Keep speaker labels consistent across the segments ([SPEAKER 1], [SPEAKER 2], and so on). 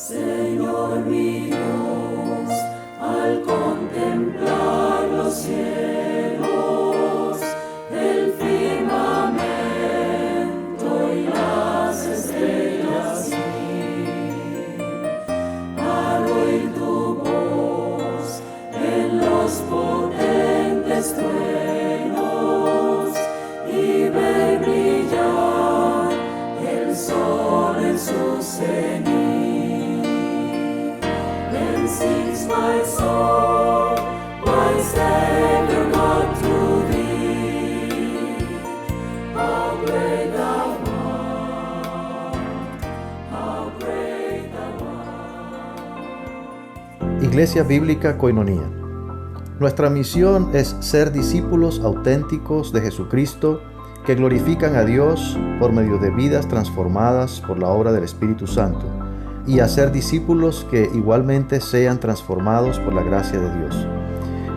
[SPEAKER 1] Señor mi Dios, al contemplar los cielos, el firmamento y las estrellas, al oír tu voz en los potentes truenos y ver brillar el sol en su cenit. Then sings my soul, my Savior God, to thee. How great thou art, how great thou art.
[SPEAKER 2] Iglesia Bíblica Koinonía. Nuestra misión es ser discípulos auténticos de Jesucristo que glorifican a Dios por medio de vidas transformadas por la obra del Espíritu Santo, y hacer discípulos que igualmente sean transformados por la gracia de Dios.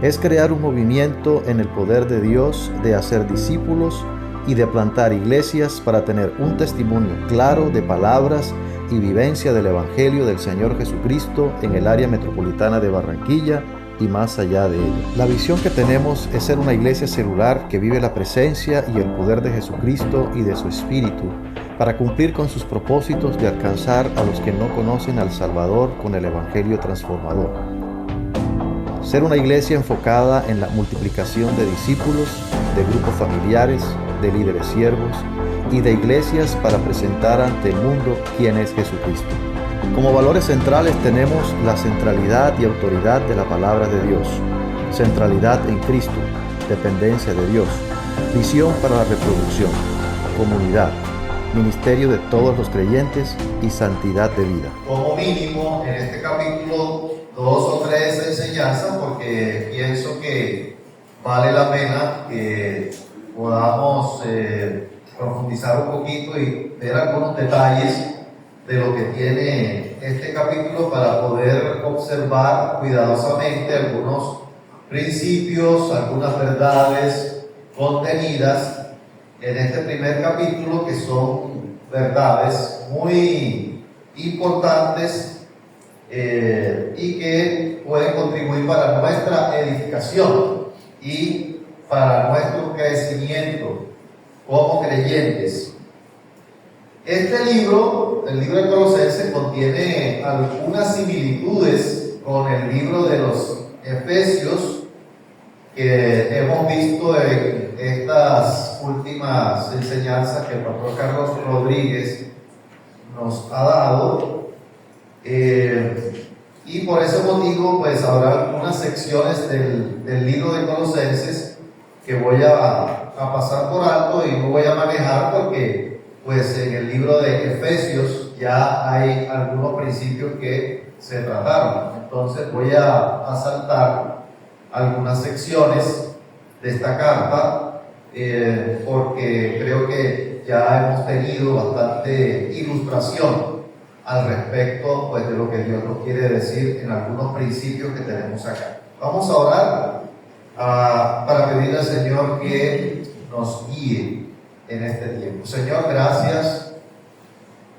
[SPEAKER 2] Es crear un movimiento en el poder de Dios de hacer discípulos y de plantar iglesias para tener un testimonio claro de palabras y vivencia del Evangelio del Señor Jesucristo en el área metropolitana de Barranquilla y más allá de ella. La visión que tenemos es ser una iglesia celular que vive la presencia y el poder de Jesucristo y de su Espíritu para cumplir con sus propósitos de alcanzar a los que no conocen al Salvador con el Evangelio transformador. Ser una iglesia enfocada en la multiplicación de discípulos, de grupos familiares, de líderes siervos y de iglesias para presentar ante el mundo quién es Jesucristo. Como valores centrales tenemos la centralidad y autoridad de la palabra de Dios, centralidad en Cristo, dependencia de Dios, visión para la reproducción, comunidad, ministerio de todos los creyentes y santidad de vida.
[SPEAKER 3] Como mínimo en este capítulo 2 o 3 enseñanzas, porque pienso que vale la pena que podamos profundizar un poquito y ver algunos detalles de lo que tiene este capítulo para poder observar cuidadosamente algunos principios, algunas verdades contenidas en este primer capítulo, que son verdades muy importantes y que pueden contribuir para nuestra edificación y para nuestro crecimiento como creyentes. Este libro, el libro de Colosenses, contiene algunas similitudes con el libro de los Efesios que hemos visto en estas últimas enseñanzas que el pastor Carlos Rodríguez nos ha dado, y por ese motivo pues habrá algunas secciones del libro de Colosenses que voy a pasar por alto y no voy a manejar, porque pues en el libro de Efesios ya hay algunos principios que se trataron. Entonces voy a saltar algunas secciones de esta carta, porque creo que ya hemos tenido bastante ilustración al respecto pues, de lo que Dios nos quiere decir en algunos principios que tenemos acá. Vamos a orar para pedirle al Señor que nos guíe en este tiempo. Señor, gracias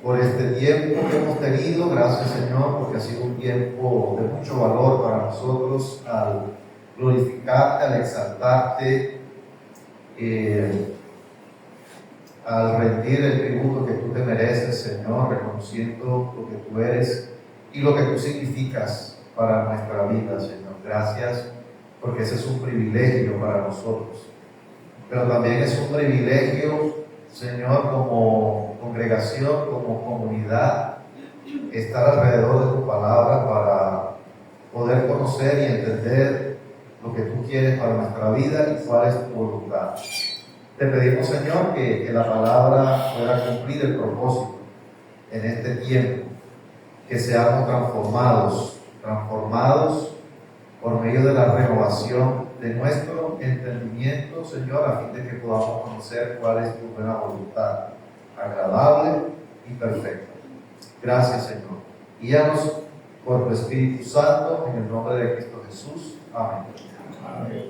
[SPEAKER 3] por este tiempo que hemos tenido. Gracias, Señor, porque ha sido un tiempo de mucho valor para nosotros al glorificarte, al exaltarte, al rendir el tributo que tú te mereces, Señor, reconociendo lo que tú eres y lo que tú significas para nuestra vida, Señor. Gracias, porque ese es un privilegio para nosotros. Pero también es un privilegio, Señor, como congregación, como comunidad, estar alrededor de tu palabra para poder conocer y entender lo que tú quieres para nuestra vida y cuál es tu voluntad. Te pedimos, Señor, que la palabra pueda cumplir el propósito en este tiempo, que seamos transformados por medio de la renovación de nuestro entendimiento, Señor, a fin de que podamos conocer cuál es tu buena voluntad, agradable y perfecta. Gracias, Señor. Guíanos por tu Espíritu Santo, en el nombre de Cristo Jesús. Amén. Amén.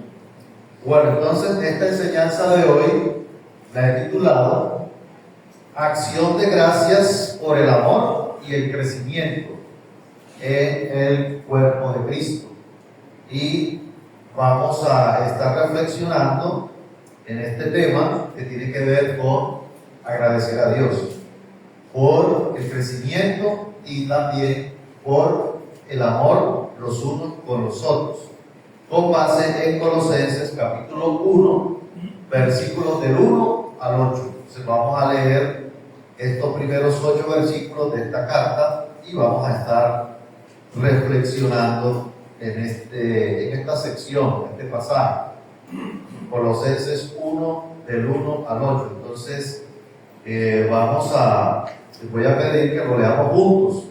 [SPEAKER 3] Bueno, entonces esta enseñanza de hoy la he titulado Acción de gracias por el amor y el crecimiento en el cuerpo de Cristo. Y vamos a estar reflexionando en este tema que tiene que ver con agradecer a Dios por el crecimiento y también por el amor los unos con los otros, con base en Colosenses capítulo 1, versículos del 1 al 8. Entonces vamos a leer estos primeros 8 versículos de esta carta y vamos a estar reflexionando en esta sección, en este pasaje. Colosenses 1, del 1 al 8. Entonces, les voy a pedir que lo leamos juntos.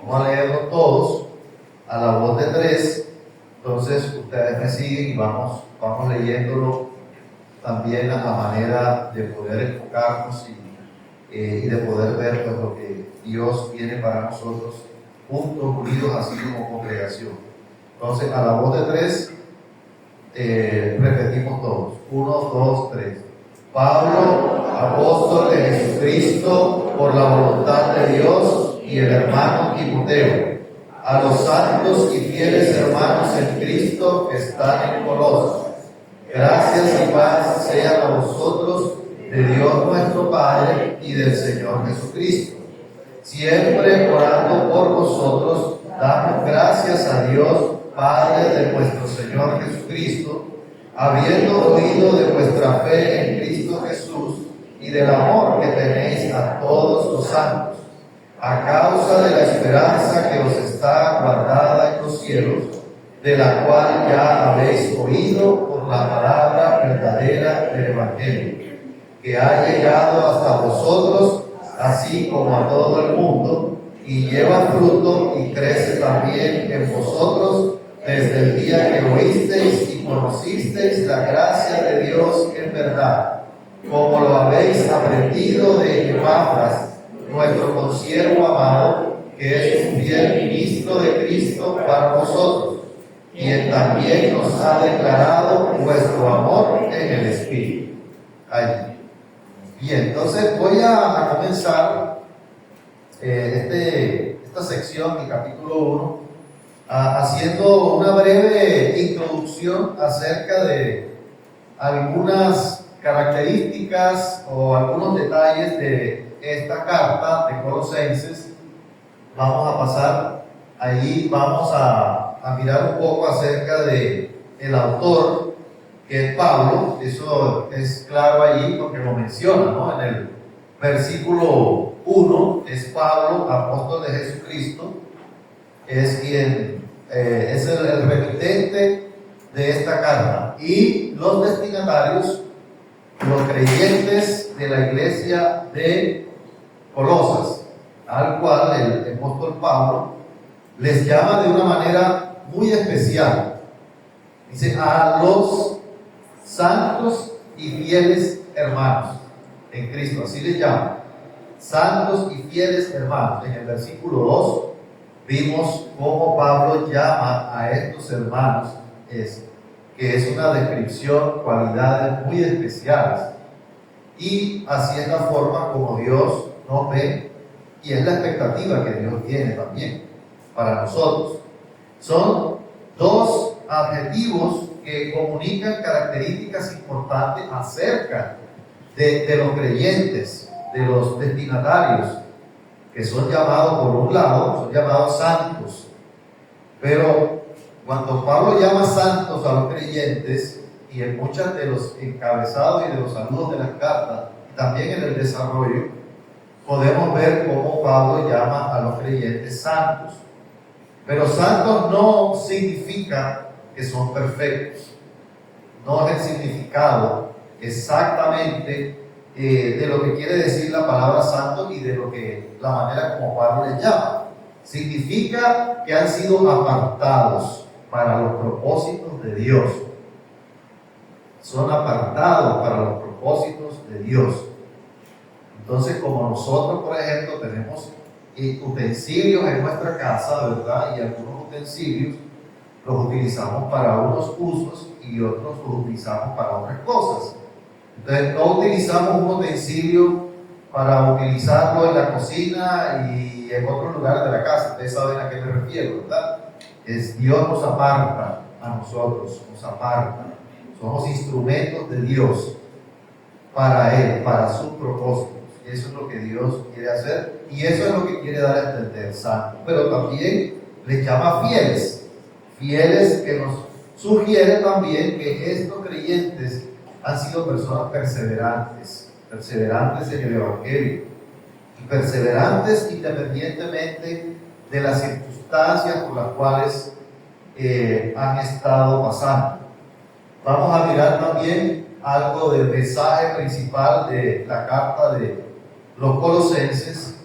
[SPEAKER 3] Vamos a leerlo todos a la voz de 3. Entonces, ustedes me siguen y vamos leyéndolo también a la manera de poder enfocarnos y de poder ver pues, lo que Dios tiene para nosotros, juntos, unidos, así como congregación. Entonces, a la voz de 3, repetimos todos. 1, 2, 3. Pablo, apóstol de Jesucristo, por la voluntad de Dios, y el hermano Timoteo, a los santos y fieles hermanos en Cristo que están en Colosas. Gracias y paz sean a vosotros de Dios nuestro Padre y del Señor Jesucristo. Siempre orando por vosotros, damos gracias a Dios, Padre de nuestro Señor Jesucristo, habiendo oído de vuestra fe en Cristo Jesús y del amor que tenéis a todos los santos, a causa de la esperanza que os está guardada en los cielos, de la cual ya habéis oído por la palabra verdadera del Evangelio, que ha llegado hasta vosotros, así como a todo el mundo, y lleva fruto y crece también en vosotros desde el día que oísteis y conocisteis la gracia de Dios en verdad, como lo habéis aprendido de Epafras, nuestro consiervo amado, que es un fiel ministro de Cristo para vosotros, quien también nos ha declarado vuestro amor en el Espíritu. Allí. Bien, entonces voy a comenzar esta sección, mi capítulo 1, haciendo una breve introducción acerca de algunas características o algunos detalles de esta carta de Colosenses. Vamos a pasar allí, vamos a mirar un poco acerca de el autor, que es Pablo. Eso es claro allí porque lo menciona, ¿no? En el versículo 1 es Pablo, apóstol de Jesucristo, es quien es el remitente de esta carta, y los destinatarios, los creyentes de la iglesia de Colosas, al cual el apóstol Pablo les llama de una manera muy especial. Dice: a los santos y fieles hermanos en Cristo, así les llama, santos y fieles hermanos. En el versículo 2 vimos cómo Pablo llama a estos hermanos, que es una descripción, cualidades muy especiales, y así es la forma como Dios nos ve, y es la expectativa que Dios tiene también para nosotros. Son dos adjetivos que comunican características importantes acerca de los creyentes, de los destinatarios, que son llamados, por un lado, son llamados santos. Pero cuando Pablo llama santos a los creyentes, y en muchos de los encabezados y de los saludos de las cartas, también en el desarrollo, podemos ver cómo Pablo llama a los creyentes santos. Pero santos no significa que son perfectos. No es el significado exactamente de lo que quiere decir la palabra santo y de la manera como Pablo les llama. Significa que han sido apartados para los propósitos de Dios. Son apartados para los propósitos de Dios. Entonces, como nosotros, por ejemplo, tenemos utensilios en nuestra casa, ¿verdad? Y algunos utensilios los utilizamos para unos usos y otros los utilizamos para otras cosas. Entonces, no utilizamos un utensilio para utilizarlo en la cocina y en otros lugares de la casa. Ustedes saben a qué me refiero, ¿verdad? Dios nos aparta a nosotros, nos aparta. Somos instrumentos de Dios para Él, para sus propósitos. Eso es lo que Dios quiere hacer y eso es lo que quiere dar a entender santo. Pero también les llama fieles, fieles que nos sugiere también que estos creyentes han sido personas perseverantes, perseverantes en el Evangelio y perseverantes independientemente de las circunstancias por las cuales han estado pasando. Vamos a mirar también algo del mensaje principal de la carta de los Colosenses.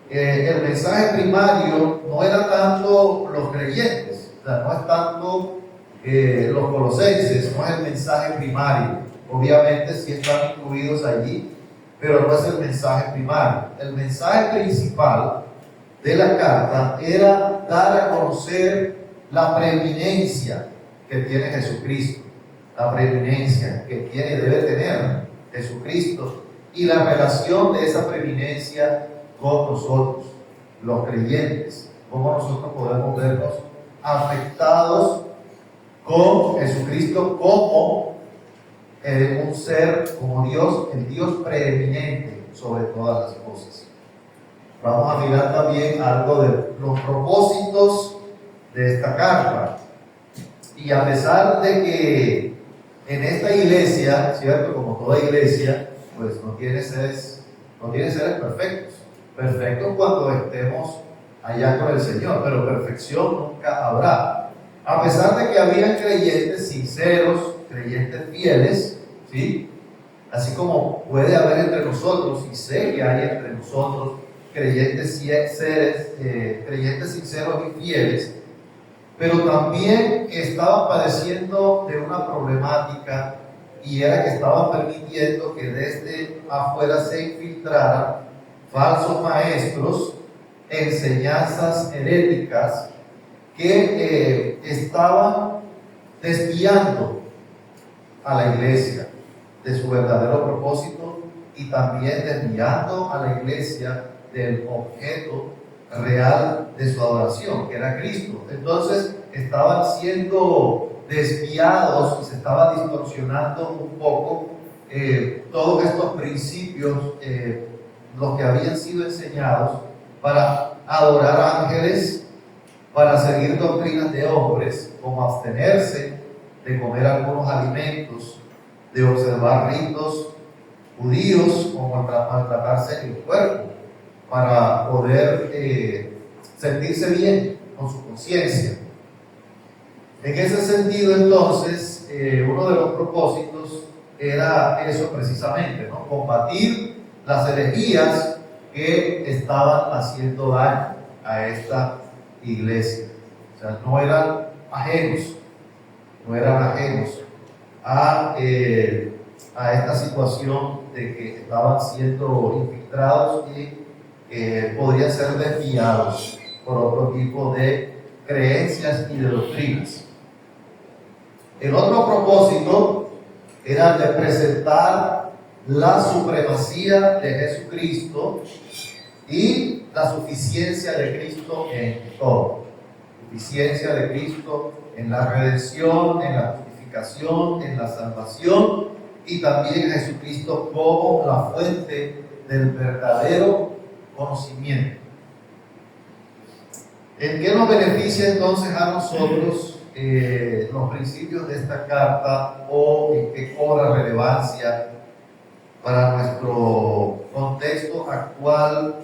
[SPEAKER 3] El mensaje primario no era tanto los creyentes, o sea, no es tanto los colosenses, no es el mensaje primario. Obviamente sí están incluidos allí, pero no es el mensaje primario. El mensaje principal de la carta era dar a conocer la preeminencia que tiene Jesucristo, la preeminencia que tiene y debe tener Jesucristo y la relación de esa preeminencia con nosotros, los creyentes, cómo nosotros podemos vernos afectados con Jesucristo como un ser, como Dios, el Dios preeminente sobre todas las cosas. Vamos a mirar también algo de los propósitos de esta carta. Y a pesar de que en esta iglesia, ¿cierto? Como toda iglesia, pues no tiene seres perfectos cuando estemos allá con el Señor, pero perfección nunca habrá. A pesar de que habían creyentes sinceros, creyentes fieles, ¿sí? Así como puede haber entre nosotros, y sé que hay entre nosotros creyentes sinceros y fieles, pero también estaban padeciendo de una problemática y era que estaban permitiendo que desde afuera se infiltraran falsos maestros, enseñanzas heréticas que estaban desviando a la iglesia de su verdadero propósito y también desviando a la iglesia del objeto real de su adoración, que era Cristo. Entonces estaban siendo desviados y se estaba distorsionando un poco todos estos principios, los que habían sido enseñados para adorar ángeles, para seguir doctrinas de hombres, como abstenerse de comer algunos alimentos, de observar ritos judíos, como maltratarse el cuerpo, para poder sentirse bien con su conciencia. En ese sentido, entonces, uno de los propósitos era eso precisamente, ¿no? Combatir las herejías que estaban haciendo daño a esta iglesia. O sea, no eran ajenos a esta situación de que estaban siendo infiltrados y podrían ser desviados por otro tipo de creencias y de doctrinas. El otro propósito era el de presentar la supremacía de Jesucristo y la suficiencia de Cristo en todo. Suficiencia de Cristo en la redención, en la justificación, en la salvación y también Jesucristo como la fuente del verdadero conocimiento. ¿En qué nos beneficia entonces a nosotros los principios de esta carta o en qué cobra relevancia para nuestro contexto actual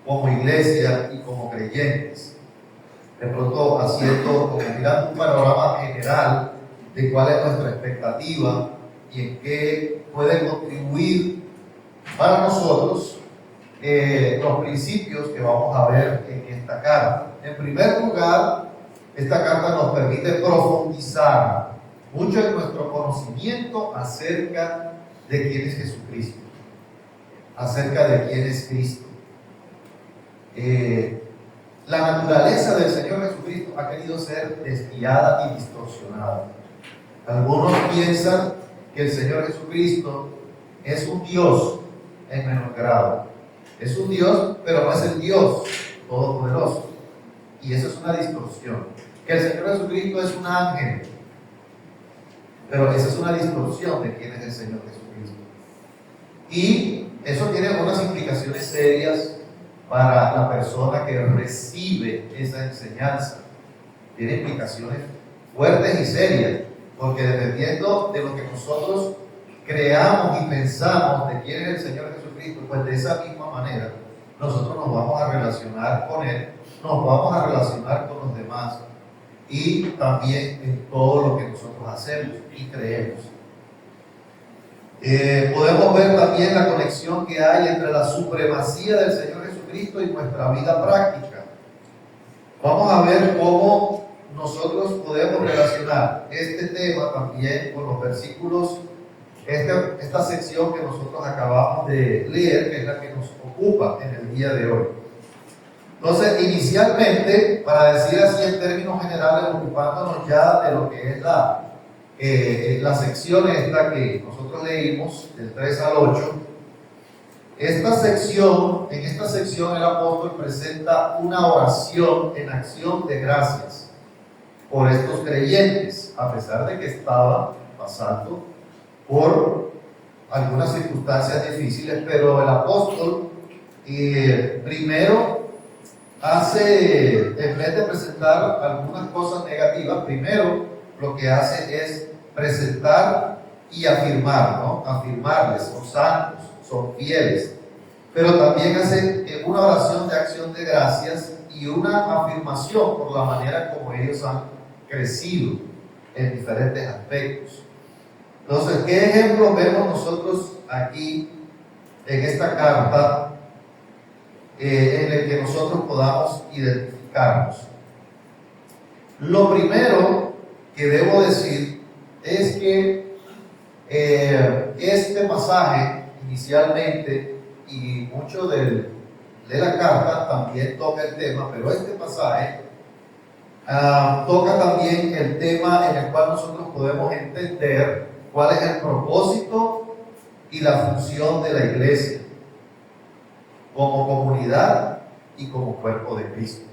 [SPEAKER 3] como iglesia y como creyentes? De pronto haciendo, como mirando un panorama general de cuál es nuestra expectativa y en qué puede contribuir para nosotros los principios que vamos a ver en esta carta. En primer lugar, esta carta nos permite profundizar mucho en nuestro conocimiento acerca de quién es Jesucristo, acerca de quién es Cristo. La naturaleza del Señor Jesucristo ha querido ser desviada y distorsionada. Algunos piensan que el Señor Jesucristo es un Dios en menor grado. Es un Dios, pero no es el Dios todopoderoso. Y eso es una distorsión. Que el Señor Jesucristo es un ángel, pero esa es una distorsión de quién es el Señor Jesucristo. Y eso tiene unas implicaciones serias para la persona que recibe esa enseñanza. Tiene implicaciones fuertes y serias, porque dependiendo de lo que nosotros creamos y pensamos de quién es el Señor Jesucristo, pues de esa misma manera nosotros nos vamos a relacionar con Él, nos vamos a relacionar con los demás y también en todo lo que nosotros hacemos y creemos. Podemos ver también la conexión que hay entre la supremacía del Señor Jesucristo y nuestra vida práctica. Vamos a ver cómo nosotros podemos relacionar este tema también con los versículos, esta sección que nosotros acabamos de leer, que es la que nos ocupa en el día de hoy. Entonces, inicialmente, para decir así en términos generales, ocupándonos ya de lo que es la sección esta que nosotros leímos, del 3 al 8, en esta sección el apóstol presenta una oración en acción de gracias por estos creyentes, a pesar de que estaban pasando por algunas circunstancias difíciles, pero el apóstol primero en vez de presentar algunas cosas negativas, primero lo que hace es presentar y afirmar, ¿no? Afirmarles, son santos, son fieles, pero también hace una oración de acción de gracias y una afirmación por la manera como ellos han crecido en diferentes aspectos. Entonces, ¿qué ejemplos vemos nosotros aquí en esta carta en el que nosotros podamos identificarnos? Lo primero que debo decir es que este pasaje inicialmente y mucho de la carta también toca el tema, pero este pasaje toca también el tema en el cual nosotros podemos entender cuál es el propósito y la función de la iglesia como comunidad y como cuerpo de Cristo.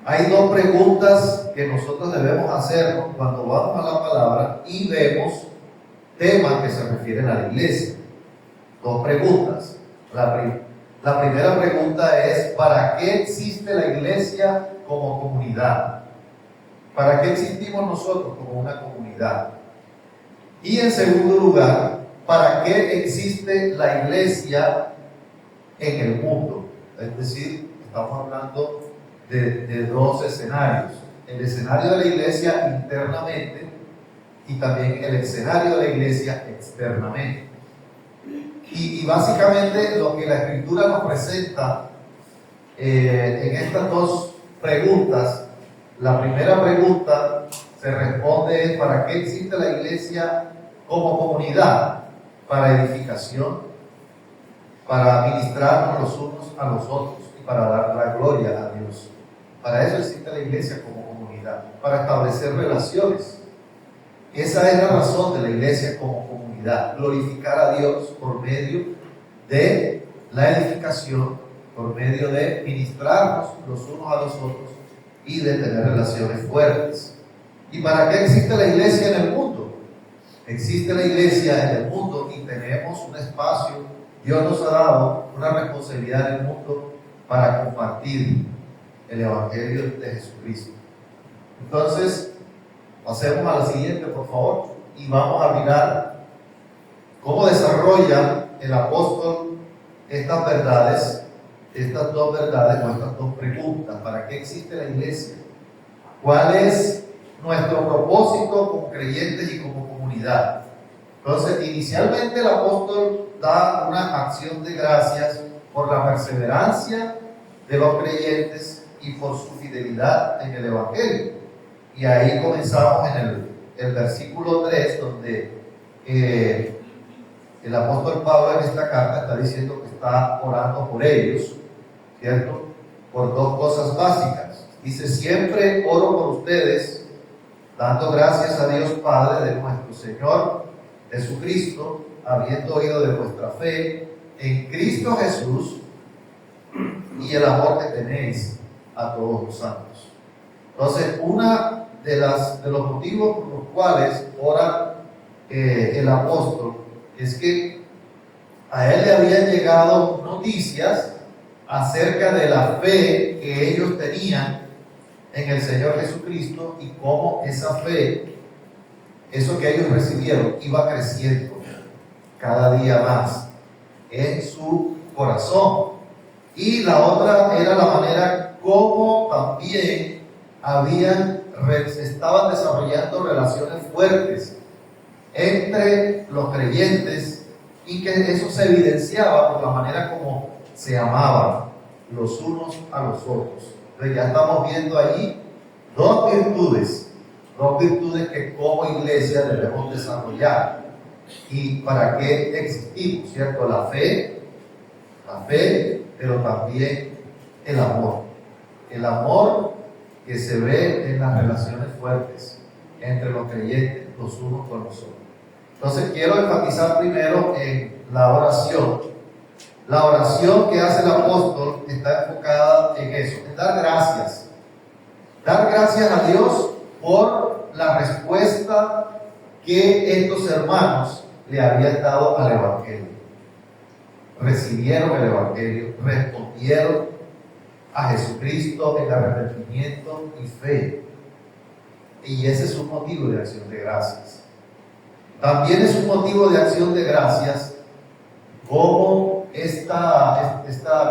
[SPEAKER 3] Hay dos preguntas que nosotros debemos hacernos cuando vamos a la palabra y vemos temas que se refieren a la iglesia. Dos preguntas. La primera pregunta es: ¿para qué existe la iglesia como comunidad? ¿Para qué existimos nosotros como una comunidad? Y en segundo lugar, ¿para qué existe la iglesia en el mundo? Es decir, estamos hablando de dos escenarios: el escenario de la iglesia internamente y también el escenario de la iglesia externamente. Y básicamente lo que la Escritura nos presenta en estas dos preguntas, la primera pregunta se responde: ¿para qué existe la iglesia como comunidad? Para edificación, para ministrarnos los unos a los otros y para dar la gloria a Dios. Para eso existe la iglesia como comunidad, para establecer relaciones. Esa es la razón de la iglesia como comunidad: glorificar a Dios por medio de la edificación, por medio de ministrarnos los unos a los otros y de tener relaciones fuertes. ¿Y para qué existe la iglesia en el mundo? Existe la iglesia en el mundo y tenemos un espacio, Dios nos ha dado una responsabilidad en el mundo para compartir el Evangelio de Jesucristo. Entonces, pasemos a la siguiente, por favor, y vamos a mirar cómo desarrolla el apóstol estas verdades, estas dos verdades o estas dos preguntas. ¿Para qué existe la iglesia? ¿Cuál es nuestro propósito como creyentes y como comunidad? Entonces, inicialmente el apóstol da una acción de gracias por la perseverancia de los creyentes y por su fidelidad en el Evangelio. Y ahí comenzamos en el versículo 3, donde el apóstol Pablo en esta carta está diciendo que está orando por ellos, ¿cierto? Por dos cosas básicas. Dice: siempre oro por ustedes, dando gracias a Dios Padre de nuestro Señor Jesucristo, habiendo oído de vuestra fe en Cristo Jesús y el amor que tenéis a todos los santos. Entonces, una de los motivos por los cuales ora el apóstol es que a él le habían llegado noticias acerca de la fe que ellos tenían en el Señor Jesucristo y cómo esa fe, eso que ellos recibieron, iba creciendo cada día más en su corazón. Y la otra era la manera como también estaban desarrollando relaciones fuertes entre los creyentes y que eso se evidenciaba por la manera como se amaban los unos a los otros. Entonces ya estamos viendo allí dos virtudes que como iglesia debemos desarrollar y para qué existimos, ¿cierto? La fe, pero también el amor que se ve en las relaciones fuertes entre los creyentes, los unos con los otros. Entonces quiero enfatizar primero en la oración. La oración que hace el apóstol está enfocada en eso, en dar gracias. Dar gracias a Dios por la respuesta que estos hermanos le habían dado al Evangelio. Recibieron el Evangelio, respondieron a Jesucristo en arrepentimiento y fe. Y ese es un motivo de acción de gracias. También es un motivo de acción de gracias como esta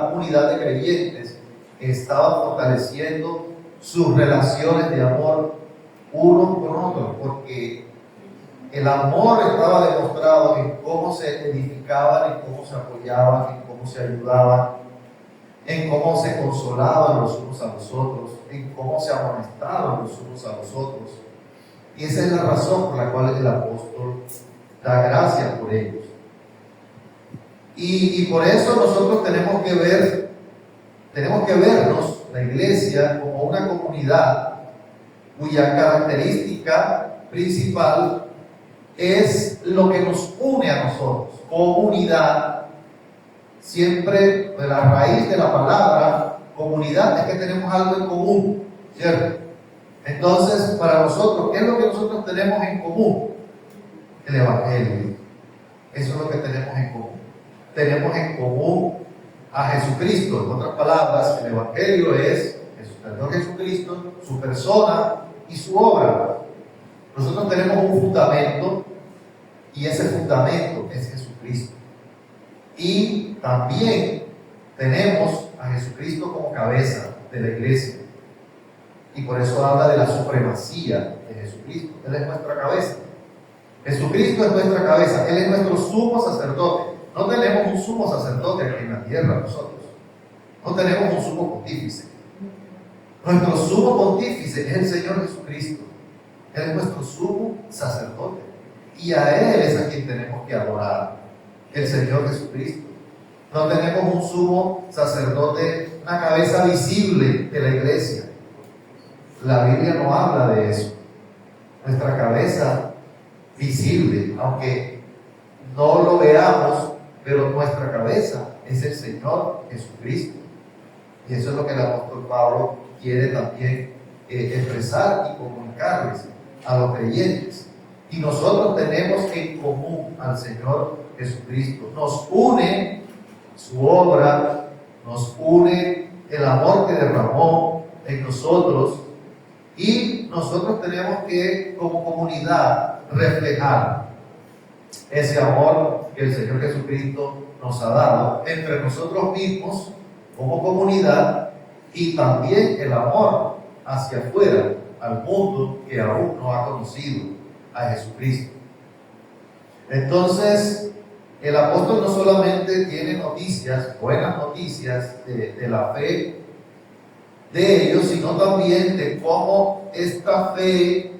[SPEAKER 3] comunidad de creyentes estaba fortaleciendo sus relaciones de amor unos con otros, porque el amor estaba demostrado en cómo se edificaban, en cómo se apoyaban, en cómo se ayudaban, en cómo se consolaban los unos a los otros, en cómo se amonestaban los unos a los otros. Y esa es la razón por la cual el apóstol da gracias por ellos. Y por eso nosotros tenemos que vernos, la iglesia, como una comunidad cuya característica principal es lo que nos une a nosotros. Comunidad, siempre la raíz de la palabra comunidad es que tenemos algo en común, ¿cierto? Entonces, para nosotros, ¿qué es lo que nosotros tenemos en común? El Evangelio. Eso es lo que tenemos en común. Tenemos en común a Jesucristo. En otras palabras, el Evangelio es el Señor Jesucristo, su persona y su obra. Nosotros tenemos un fundamento y ese fundamento es Jesucristo. Y también tenemos a Jesucristo como cabeza de la iglesia. Y por eso habla de la supremacía de Jesucristo. Él es nuestra cabeza. Jesucristo es nuestra cabeza. Él es nuestro sumo sacerdote. No tenemos un sumo sacerdote aquí en la tierra nosotros. No tenemos un sumo pontífice. Nuestro sumo pontífice es el Señor Jesucristo. Él es nuestro sumo sacerdote. Y a Él es a quien tenemos que adorar. El Señor Jesucristo. No tenemos un sumo sacerdote, una cabeza visible de la iglesia. La Biblia no habla de eso. Nuestra cabeza visible, aunque no lo veamos, pero nuestra cabeza es el Señor Jesucristo. Y eso es lo que el apóstol Pablo quiere también expresar y comunicarles a los creyentes. Y nosotros tenemos en común al Señor Jesucristo. Nos une su obra, nos une el amor que derramó en nosotros. Y nosotros tenemos que, como comunidad, reflejar ese amor que el Señor Jesucristo nos ha dado entre nosotros mismos, como comunidad, y también el amor hacia afuera, al mundo que aún no ha conocido a Jesucristo. Entonces, el apóstol no solamente tiene noticias, buenas noticias de la fe de ellos, sino también de cómo esta fe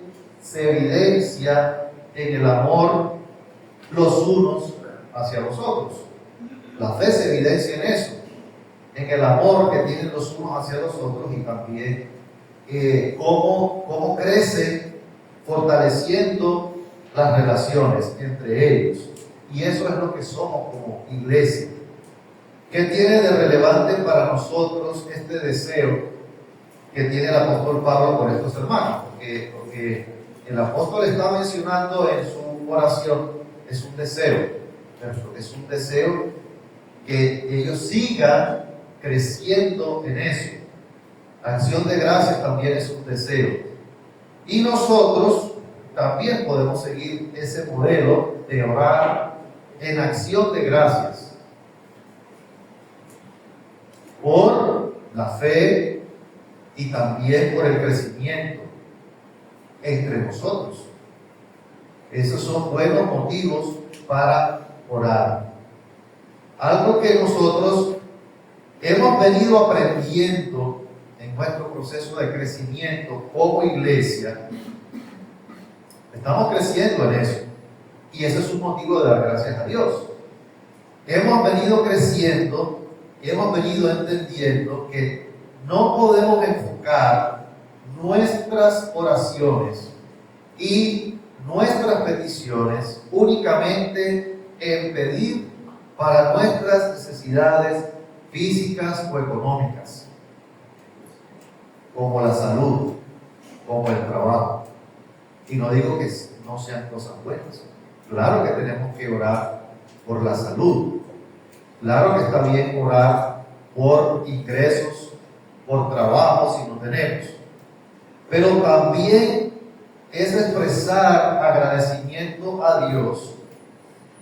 [SPEAKER 3] se evidencia en el amor los unos hacia los otros. La fe se evidencia en eso, en el amor que tienen los unos hacia los otros, y también cómo crece fortaleciendo las relaciones entre ellos. Y eso es lo que somos como iglesia. ¿Qué tiene de relevante para nosotros este deseo que tiene el apóstol Pablo por estos hermanos? Porque el apóstol está mencionando en su oración, es un deseo, ¿cierto? Es un deseo que ellos sigan creciendo en eso. Acción de gracias también es un deseo. Y nosotros también podemos seguir ese modelo de orar en acción de gracias por la fe y también por el crecimiento entre nosotros. Esos son buenos motivos para orar. Algo que nosotros hemos venido aprendiendo en nuestro proceso de crecimiento como iglesia, estamos creciendo en eso. Y ese es un motivo de dar gracias a Dios. Hemos venido creciendo y hemos venido entendiendo que no podemos enfocar nuestras oraciones y nuestras peticiones únicamente en pedir para nuestras necesidades físicas o económicas, como la salud, como el trabajo. Y no digo que no sean cosas buenas. Claro que tenemos que orar por la salud. Claro que está bien orar por ingresos, por trabajo si no tenemos. Pero también es expresar agradecimiento a Dios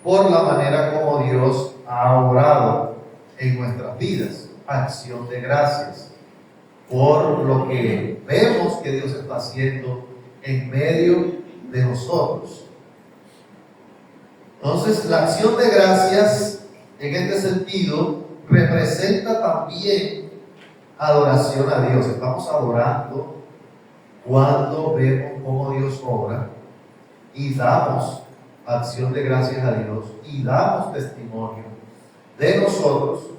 [SPEAKER 3] por la manera como Dios ha obrado en nuestras vidas. Acción de gracias por lo que vemos que Dios está haciendo en medio de nosotros. Entonces, la acción de gracias en este sentido representa también adoración a Dios. Estamos adorando cuando vemos cómo Dios obra y damos acción de gracias a Dios y damos testimonio de nosotros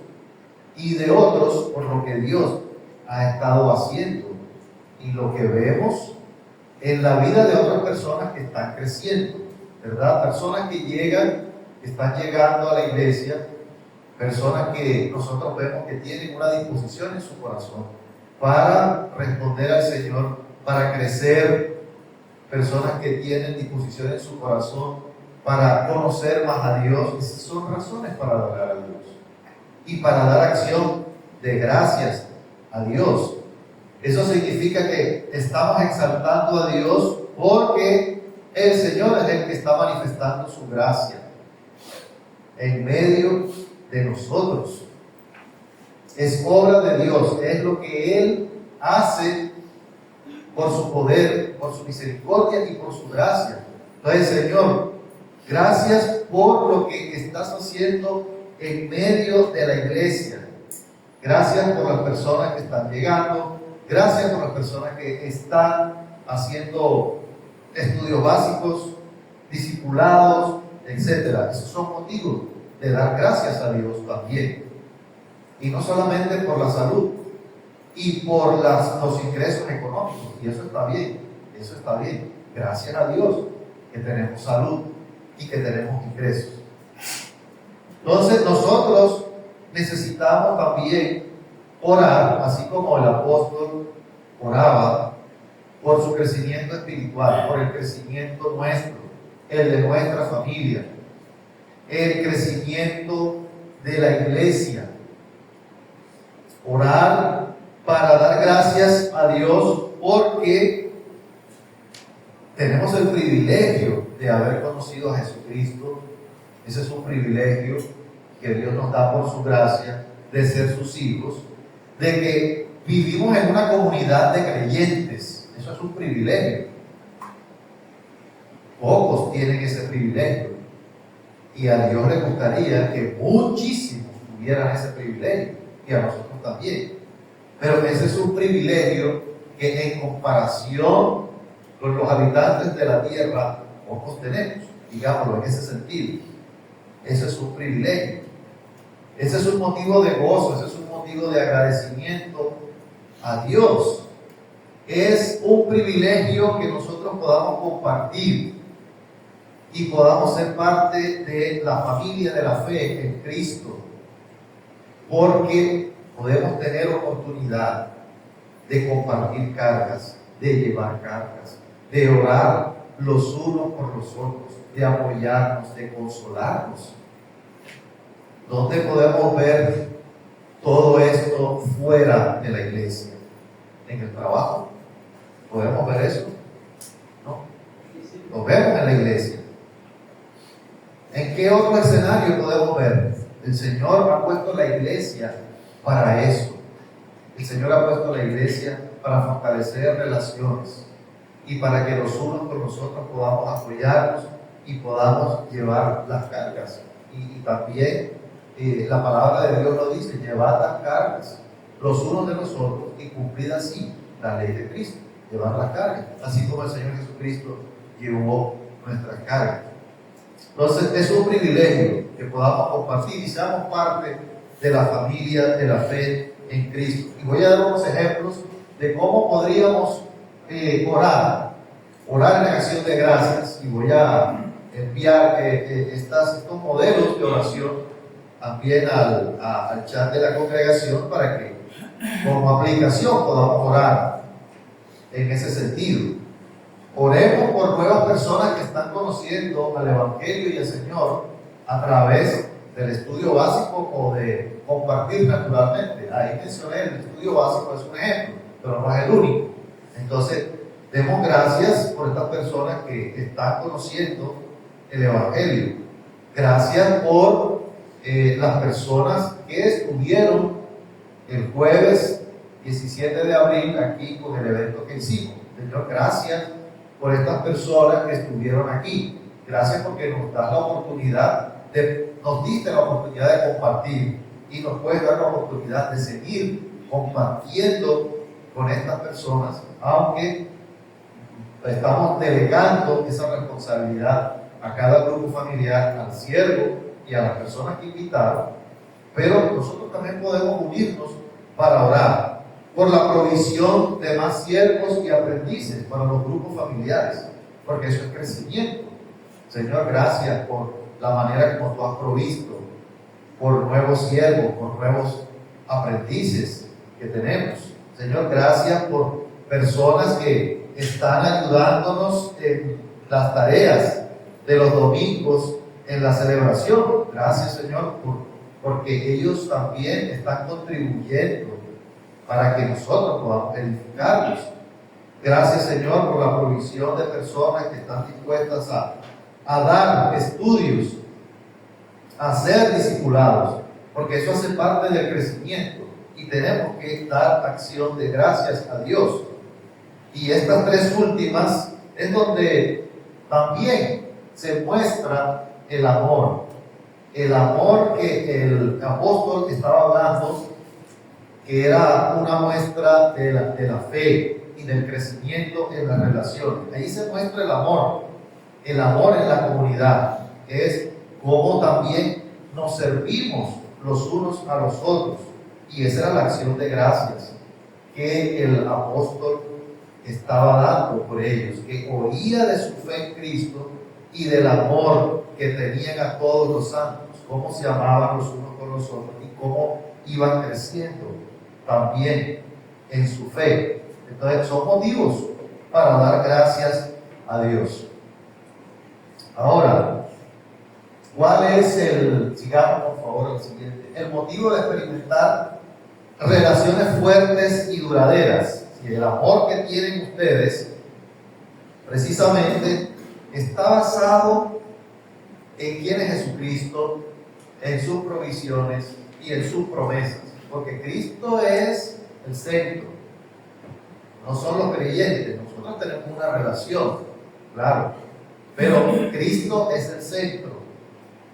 [SPEAKER 3] y de otros por lo que Dios ha estado haciendo y lo que vemos en la vida de otras personas que están creciendo, ¿verdad? Personas que están llegando a la iglesia, personas que nosotros vemos que tienen una disposición en su corazón para responder al Señor, para crecer, personas que tienen disposición en su corazón para conocer más a Dios. Esas son razones para adorar a Dios y para dar acción de gracias a Dios. Eso significa que estamos exaltando a Dios porque el Señor es el que está manifestando su gracia en medio de nosotros. Es obra de Dios, es lo que Él hace por su poder, por su misericordia y por su gracia. Entonces, Señor, gracias por lo que estás haciendo en medio de la iglesia. Gracias por las personas que están llegando. Gracias por las personas que están haciendo estudios básicos, discipulados, etc. Esos son motivos de dar gracias a Dios también. Y no solamente por la salud y por los ingresos económicos. Y eso está bien, eso está bien. Gracias a Dios que tenemos salud y que tenemos ingresos. Entonces nosotros necesitamos también orar, así como el apóstol oraba por su crecimiento espiritual, por el crecimiento nuestro, el de nuestra familia, el crecimiento de la iglesia. Orar para dar gracias a Dios porque tenemos el privilegio de haber conocido a Jesucristo. Ese es un privilegio que Dios nos da por su gracia de ser sus hijos, de que vivimos en una comunidad de creyentes. Eso es un privilegio. Pocos tienen ese privilegio y a Dios le gustaría que muchísimos tuvieran ese privilegio y a nosotros también. Pero ese es un privilegio que en comparación con los habitantes de la tierra pocos tenemos, digámoslo en ese sentido. Ese es un privilegio. Ese es un motivo de gozo, ese es un motivo de agradecimiento a Dios. Es un privilegio que nosotros podamos compartir y podamos ser parte de la familia de la fe en Cristo. porque podemos tener oportunidad de compartir cargas, de llevar cargas, de orar los unos por los otros, de apoyarnos, de consolarnos. ¿Dónde podemos ver todo esto fuera de la iglesia? ¿En el trabajo? ¿Podemos ver eso? No. Lo vemos en la iglesia. ¿En qué otro escenario podemos ver? El Señor ha puesto la iglesia para eso. El Señor ha puesto la iglesia para fortalecer relaciones y para que los unos con los otros podamos apoyarnos y podamos llevar las cargas. Y también la palabra de Dios lo dice: llevad las cargas los unos de los otros y cumplid así la ley de Cristo, llevar las cargas, así como el Señor Jesucristo llevó nuestras cargas. Entonces es un privilegio que podamos compartir y seamos parte de la familia de la fe en Cristo. Y voy a dar unos ejemplos de cómo podríamos orar en acción de gracias, y voy a enviar estos modelos de oración también al chat de la congregación para que como aplicación podamos orar en ese sentido. Oremos por nuevas personas que están conociendo al Evangelio y al Señor a través del estudio básico o de compartir naturalmente. Ahí mencioné el estudio básico, es un ejemplo, pero no es el único. Entonces, demos gracias por estas personas que están conociendo el Evangelio. Gracias por las personas que estuvieron el jueves 17 de abril aquí con el evento que hicimos. Señor, gracias por estas personas que estuvieron aquí. Gracias porque nos das la oportunidad nos diste la oportunidad de compartir y nos puedes dar la oportunidad de seguir compartiendo con estas personas, aunque estamos delegando esa responsabilidad a cada grupo familiar, al siervo y a las personas que invitaron, pero nosotros también podemos unirnos para orar por la provisión de más siervos y aprendices para los grupos familiares, porque eso es crecimiento. Señor, gracias por la manera como tú has provisto, por nuevos siervos, por nuevos aprendices que tenemos. Señor, gracias por personas que están ayudándonos en las tareas de los domingos en la celebración. Gracias, Señor, porque ellos también están contribuyendo para que nosotros podamos edificarlos. Gracias, Señor, por la provisión de personas que están dispuestas a dar estudios, a ser discipulados, porque eso hace parte del crecimiento y tenemos que dar acción de gracias a Dios. Y estas tres últimas es donde también se muestra el amor que el apóstol estaba hablando, que era una muestra de la fe y del crecimiento en las relaciones. Ahí se muestra el amor en la comunidad, que es cómo también nos servimos los unos a los otros. Y esa era la acción de gracias que el apóstol estaba dando por ellos, que oía de su fe en Cristo y del amor que tenían a todos los santos, cómo se amaban los unos con los otros y cómo iban creciendo también en su fe. Entonces son motivos para dar gracias a Dios. Ahora, ¿cuál es sigamos por favor al siguiente, el motivo de experimentar relaciones fuertes y duraderas? Y el amor que tienen ustedes precisamente está basado en quién es Jesucristo, en sus provisiones y en sus promesas, porque Cristo es el centro, no son los creyentes. Nosotros tenemos una relación, claro, pero Cristo es el centro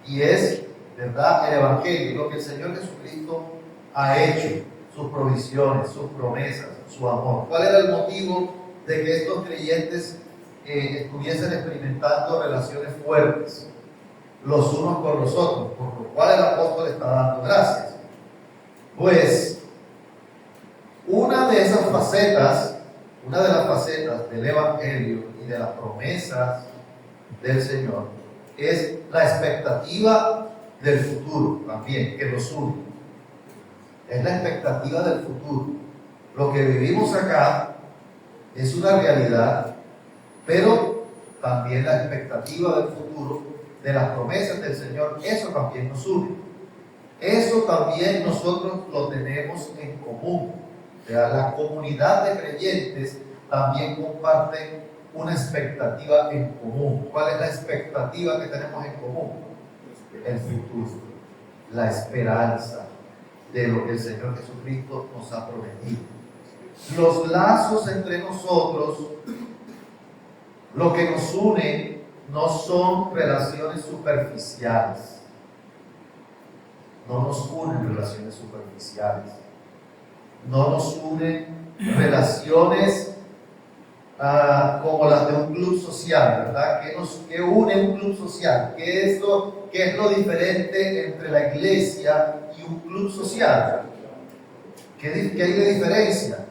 [SPEAKER 3] y es, ¿verdad?, el Evangelio, lo que el Señor Jesucristo ha hecho, sus provisiones, sus promesas, su amor. ¿Cuál era el motivo de que estos creyentes estuviesen experimentando relaciones fuertes los unos con los otros, por lo cual el apóstol está dando gracias? Pues una de las facetas del Evangelio y de las promesas del Señor es la expectativa del futuro también, que nos une. es la expectativa del futuro. Lo que vivimos acá es una realidad, pero también la expectativa del futuro, de las promesas del Señor, eso también nos une. Eso también nosotros lo tenemos en común. O sea, la comunidad de creyentes también comparte una expectativa en común. ¿Cuál es la expectativa que tenemos en común? El futuro, la esperanza de lo que el Señor Jesucristo nos ha prometido. Los lazos entre nosotros, lo que nos une, no son relaciones superficiales. No nos unen relaciones superficiales. No nos unen relaciones como las de un club social, ¿verdad? ¿Qué une un club social? ¿Qué es lo diferente entre la iglesia y un club social? ¿Qué hay de diferencia?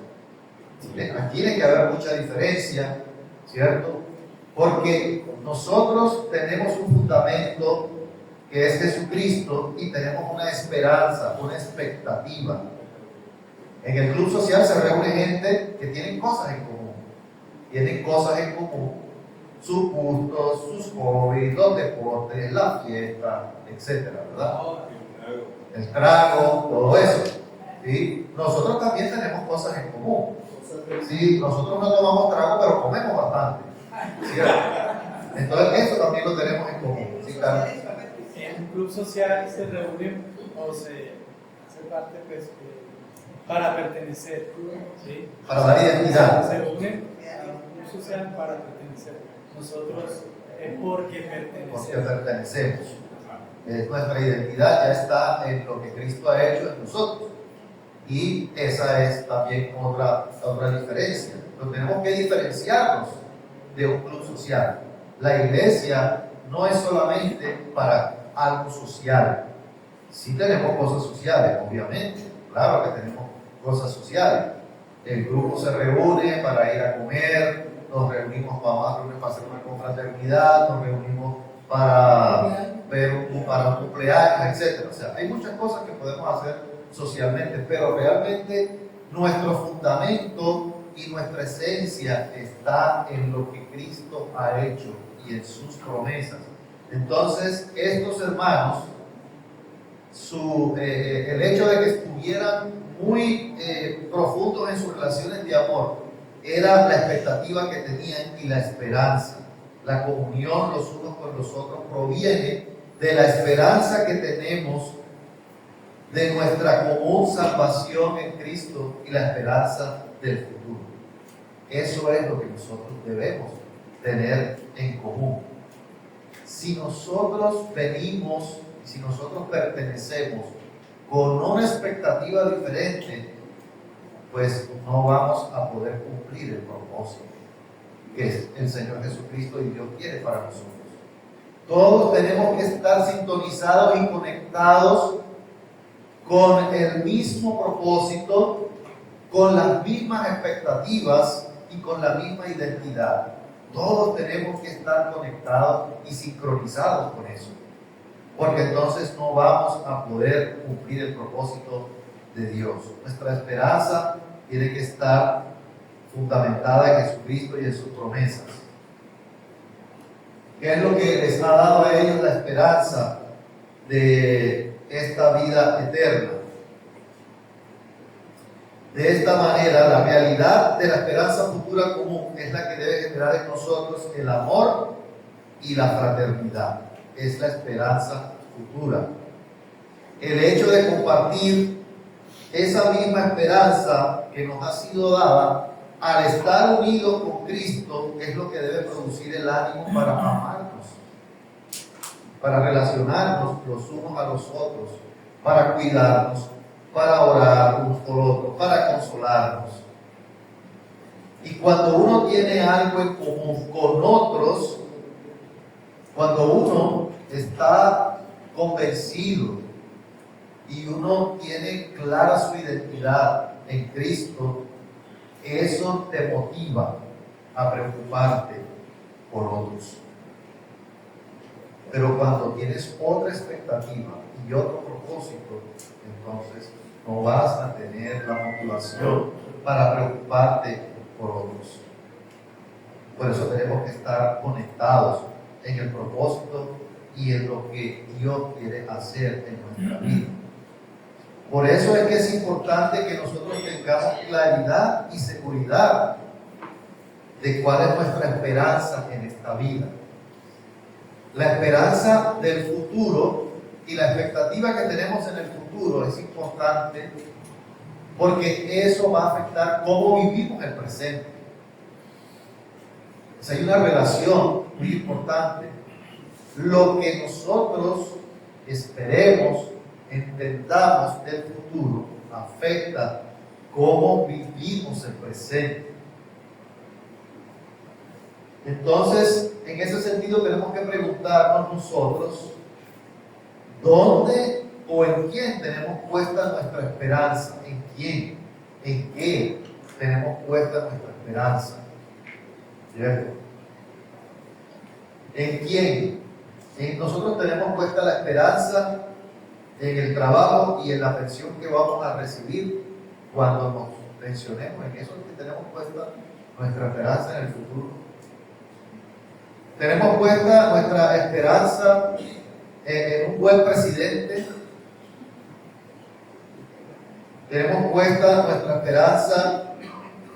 [SPEAKER 3] Aquí tiene que haber mucha diferencia, ¿cierto? Porque nosotros tenemos un fundamento que es Jesucristo y tenemos una esperanza, una expectativa. En el club social se reúne gente que tienen cosas en común. Tienen cosas en común, sus gustos, sus hobbies, los deportes, la fiesta, etcétera, ¿verdad? El trago, todo eso. ¿Sí? Nosotros también tenemos cosas en común. Sí, nosotros no tomamos trago, pero comemos bastante. ¿Cierto? Entonces, eso también lo tenemos en común. ¿Sí, claro?
[SPEAKER 4] En un club social se reúnen o se hace parte pues, para pertenecer, ¿sí?
[SPEAKER 3] Para dar identidad.
[SPEAKER 4] Se reúnen a un club social para pertenecer. Nosotros es porque pertenecemos.
[SPEAKER 3] Porque pertenecemos. Nuestra identidad ya está en lo que Cristo ha hecho en nosotros. Y esa es también otra diferencia. Pero tenemos que diferenciarnos de un club social. La iglesia no es solamente para algo social. Sí tenemos cosas sociales, obviamente. Claro que tenemos cosas sociales. El grupo se reúne para ir a comer, nos reunimos para hacer una confraternidad, nos reunimos para un cumpleaños, etc. O sea, hay muchas cosas que podemos hacer socialmente, pero realmente nuestro fundamento y nuestra esencia está en lo que Cristo ha hecho y en sus promesas. Entonces, estos hermanos, el hecho de que estuvieran muy profundos en sus relaciones de amor, era la expectativa que tenían y la esperanza. La comunión los unos con los otros proviene de la esperanza que tenemos de nuestra común salvación en Cristo y la esperanza del futuro. Eso es lo que nosotros debemos tener en común. Si nosotros venimos, si nosotros pertenecemos con una expectativa diferente, pues no vamos a poder cumplir el propósito que es el Señor Jesucristo y Dios quiere para nosotros. Todos tenemos que estar sintonizados y conectados con el mismo propósito, con las mismas expectativas y con la misma identidad. Todos tenemos que estar conectados y sincronizados con eso, porque entonces no vamos a poder cumplir el propósito de Dios. Nuestra esperanza tiene que estar fundamentada en Jesucristo y en sus promesas. ¿Qué es lo que les ha dado a ellos la esperanza de esta vida eterna? De esta manera, la realidad de la esperanza futura común es la que debe generar en nosotros el amor y la fraternidad. Es la esperanza futura. El hecho de compartir esa misma esperanza que nos ha sido dada al estar unidos con Cristo es lo que debe producir el ánimo para amarnos, para relacionarnos los unos a los otros, para cuidarnos, para orar unos por otros, para consolarnos. Y cuando uno tiene algo en común con otros, cuando uno está convencido y uno tiene clara su identidad en Cristo, eso te motiva a preocuparte por otros. Pero cuando tienes otra expectativa y otro propósito, entonces no vas a tener la motivación para preocuparte por otros. Por eso tenemos que estar conectados en el propósito y en lo que Dios quiere hacer en nuestra vida. Por eso es que es importante que nosotros tengamos claridad y seguridad de cuál es nuestra esperanza en esta vida. La esperanza del futuro y la expectativa que tenemos en el futuro es importante porque eso va a afectar cómo vivimos el presente. O sea, hay una relación muy importante. Lo que nosotros esperemos, entendamos del futuro, afecta cómo vivimos el presente. Entonces, en ese sentido tenemos que preguntarnos nosotros, ¿dónde o en quién tenemos puesta nuestra esperanza? ¿En quién? ¿En qué tenemos puesta nuestra esperanza? ¿Cierto? ¿En quién? Nosotros tenemos puesta la esperanza en el trabajo y en la pensión que vamos a recibir cuando nos pensionemos. En eso es que tenemos puesta nuestra esperanza en el futuro. Tenemos puesta nuestra esperanza en un buen presidente. Tenemos puesta nuestra esperanza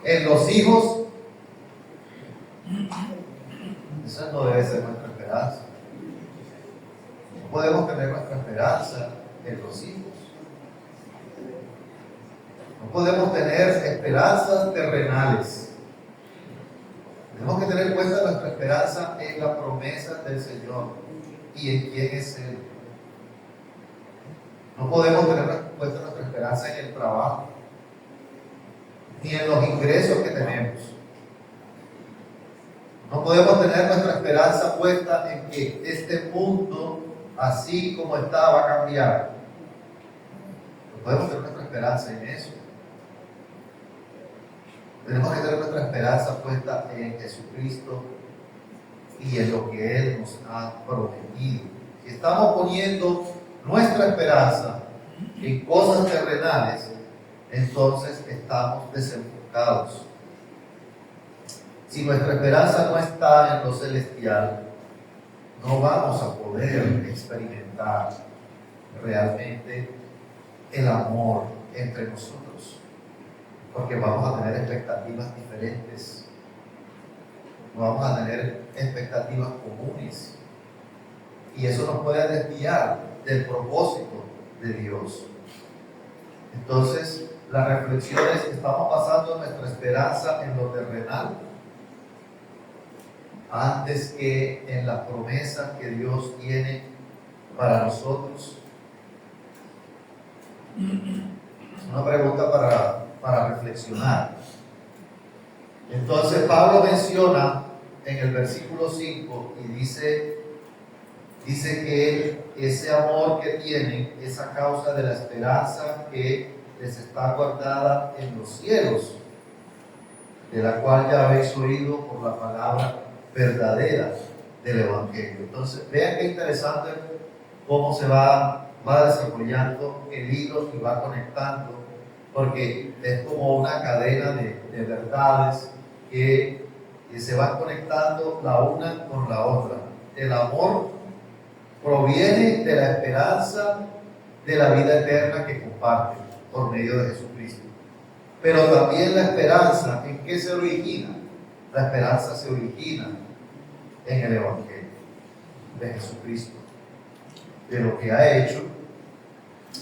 [SPEAKER 3] en los hijos. Esa no debe ser nuestra esperanza. No podemos tener nuestra esperanza en los hijos. No podemos tener esperanzas terrenales. Tenemos que tener puesta nuestra esperanza en la promesa del Señor y en quién es Él. No podemos tener puesta nuestra esperanza en el trabajo, ni en los ingresos que tenemos. No podemos tener nuestra esperanza puesta en que este mundo, así como está, va a cambiar. No podemos tener nuestra esperanza en eso. Tenemos que tener nuestra esperanza puesta en Jesucristo y en lo que Él nos ha prometido. Si estamos poniendo nuestra esperanza en cosas terrenales, entonces estamos desenfocados. Si nuestra esperanza no está en lo celestial, no vamos a poder experimentar realmente el amor entre nosotros. Porque vamos a tener expectativas diferentes, no vamos a tener expectativas comunes, y eso nos puede desviar del propósito de Dios. Entonces, la reflexión es: ¿estamos basando nuestra esperanza en lo terrenal antes que en las promesas que Dios tiene para nosotros? Es una pregunta para reflexionar. Entonces Pablo menciona en el versículo 5 y dice que ese amor que tienen es a causa de la esperanza que les está guardada en los cielos, de la cual ya habéis oído por la palabra verdadera del Evangelio. Entonces vean qué interesante cómo se va desarrollando el hilo y va conectando, porque es como una cadena de verdades que se van conectando la una con la otra. El amor proviene de la esperanza de la vida eterna que comparten por medio de Jesucristo. Pero también la esperanza, ¿en qué se origina? La esperanza se origina en el Evangelio de Jesucristo, de lo que ha hecho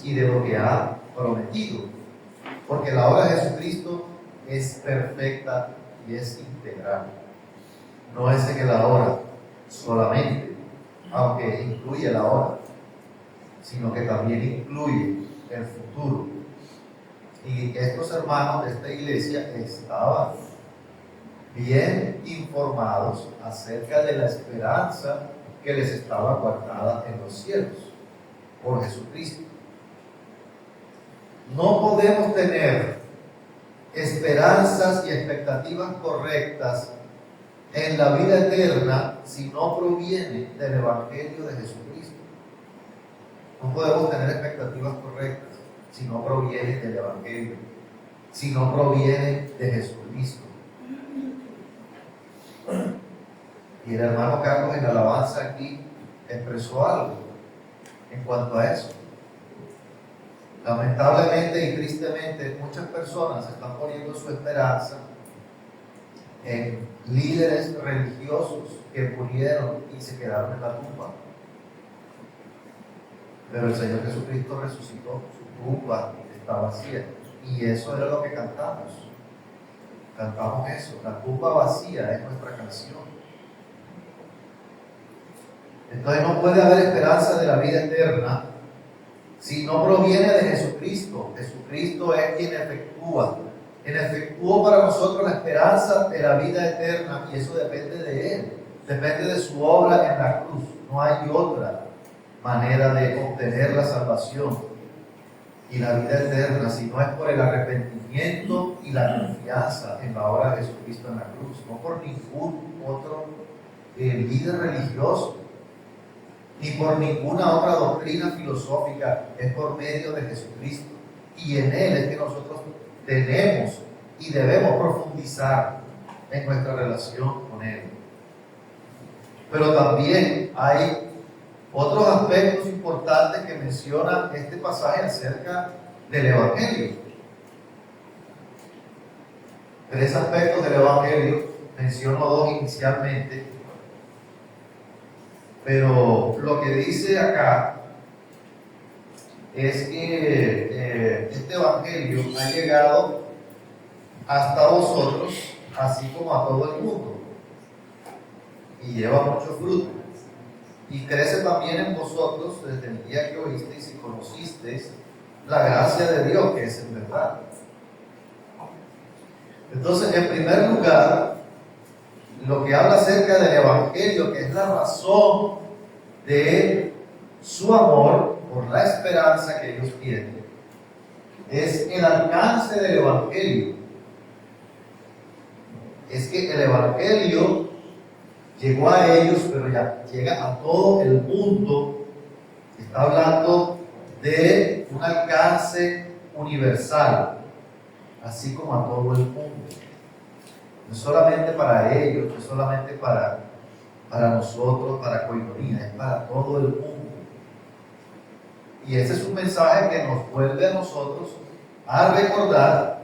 [SPEAKER 3] y de lo que ha prometido. Porque la obra de Jesucristo es perfecta y es integral. No es en el ahora solamente, aunque incluye la hora, sino que también incluye el futuro. Y estos hermanos de esta iglesia estaban bien informados acerca de la esperanza que les estaba guardada en los cielos por Jesucristo. No podemos tener esperanzas y expectativas correctas en la vida eterna si no proviene del Evangelio de Jesucristo. No podemos tener expectativas correctas si no proviene del Evangelio, si no proviene de Jesucristo. Y el hermano Carlos en la alabanza aquí expresó algo en cuanto a eso. Lamentablemente y tristemente muchas personas están poniendo su esperanza en líderes religiosos que murieron y se quedaron en la tumba. Pero el Señor Jesucristo resucitó, su tumba está vacía. Y eso era lo que cantamos. Cantamos eso, la tumba vacía es nuestra canción. Entonces no puede haber esperanza de la vida eterna si no proviene de Jesucristo. Jesucristo es quien efectuó para nosotros la esperanza de la vida eterna, y eso depende de Él, depende de su obra en la cruz. No hay otra manera de obtener la salvación y la vida eterna si no es por el arrepentimiento y la confianza en la obra de Jesucristo en la cruz, no por ningún otro líder religioso, ni por ninguna otra doctrina filosófica. Es por medio de Jesucristo, y en Él es que nosotros tenemos y debemos profundizar en nuestra relación con Él. Pero también hay otros aspectos importantes que menciona este pasaje acerca del Evangelio. 3 aspectos del Evangelio, menciono 2 inicialmente, pero lo que dice acá es que este Evangelio ha llegado hasta vosotros, así como a todo el mundo, y lleva mucho fruto, y crece también en vosotros desde el día que oísteis y conocisteis la gracia de Dios, que es en verdad. Entonces, en primer lugar, lo que habla acerca del Evangelio, que es la razón de su amor por la esperanza que ellos tienen, es el alcance del Evangelio. Es que el Evangelio llegó a ellos, pero ya llega a todo el mundo. Está hablando de un alcance universal, así como a todo el mundo. No solamente para ellos, no solamente para nosotros, para Koinonia, es para todo el mundo. Y ese es un mensaje que nos vuelve a nosotros a recordar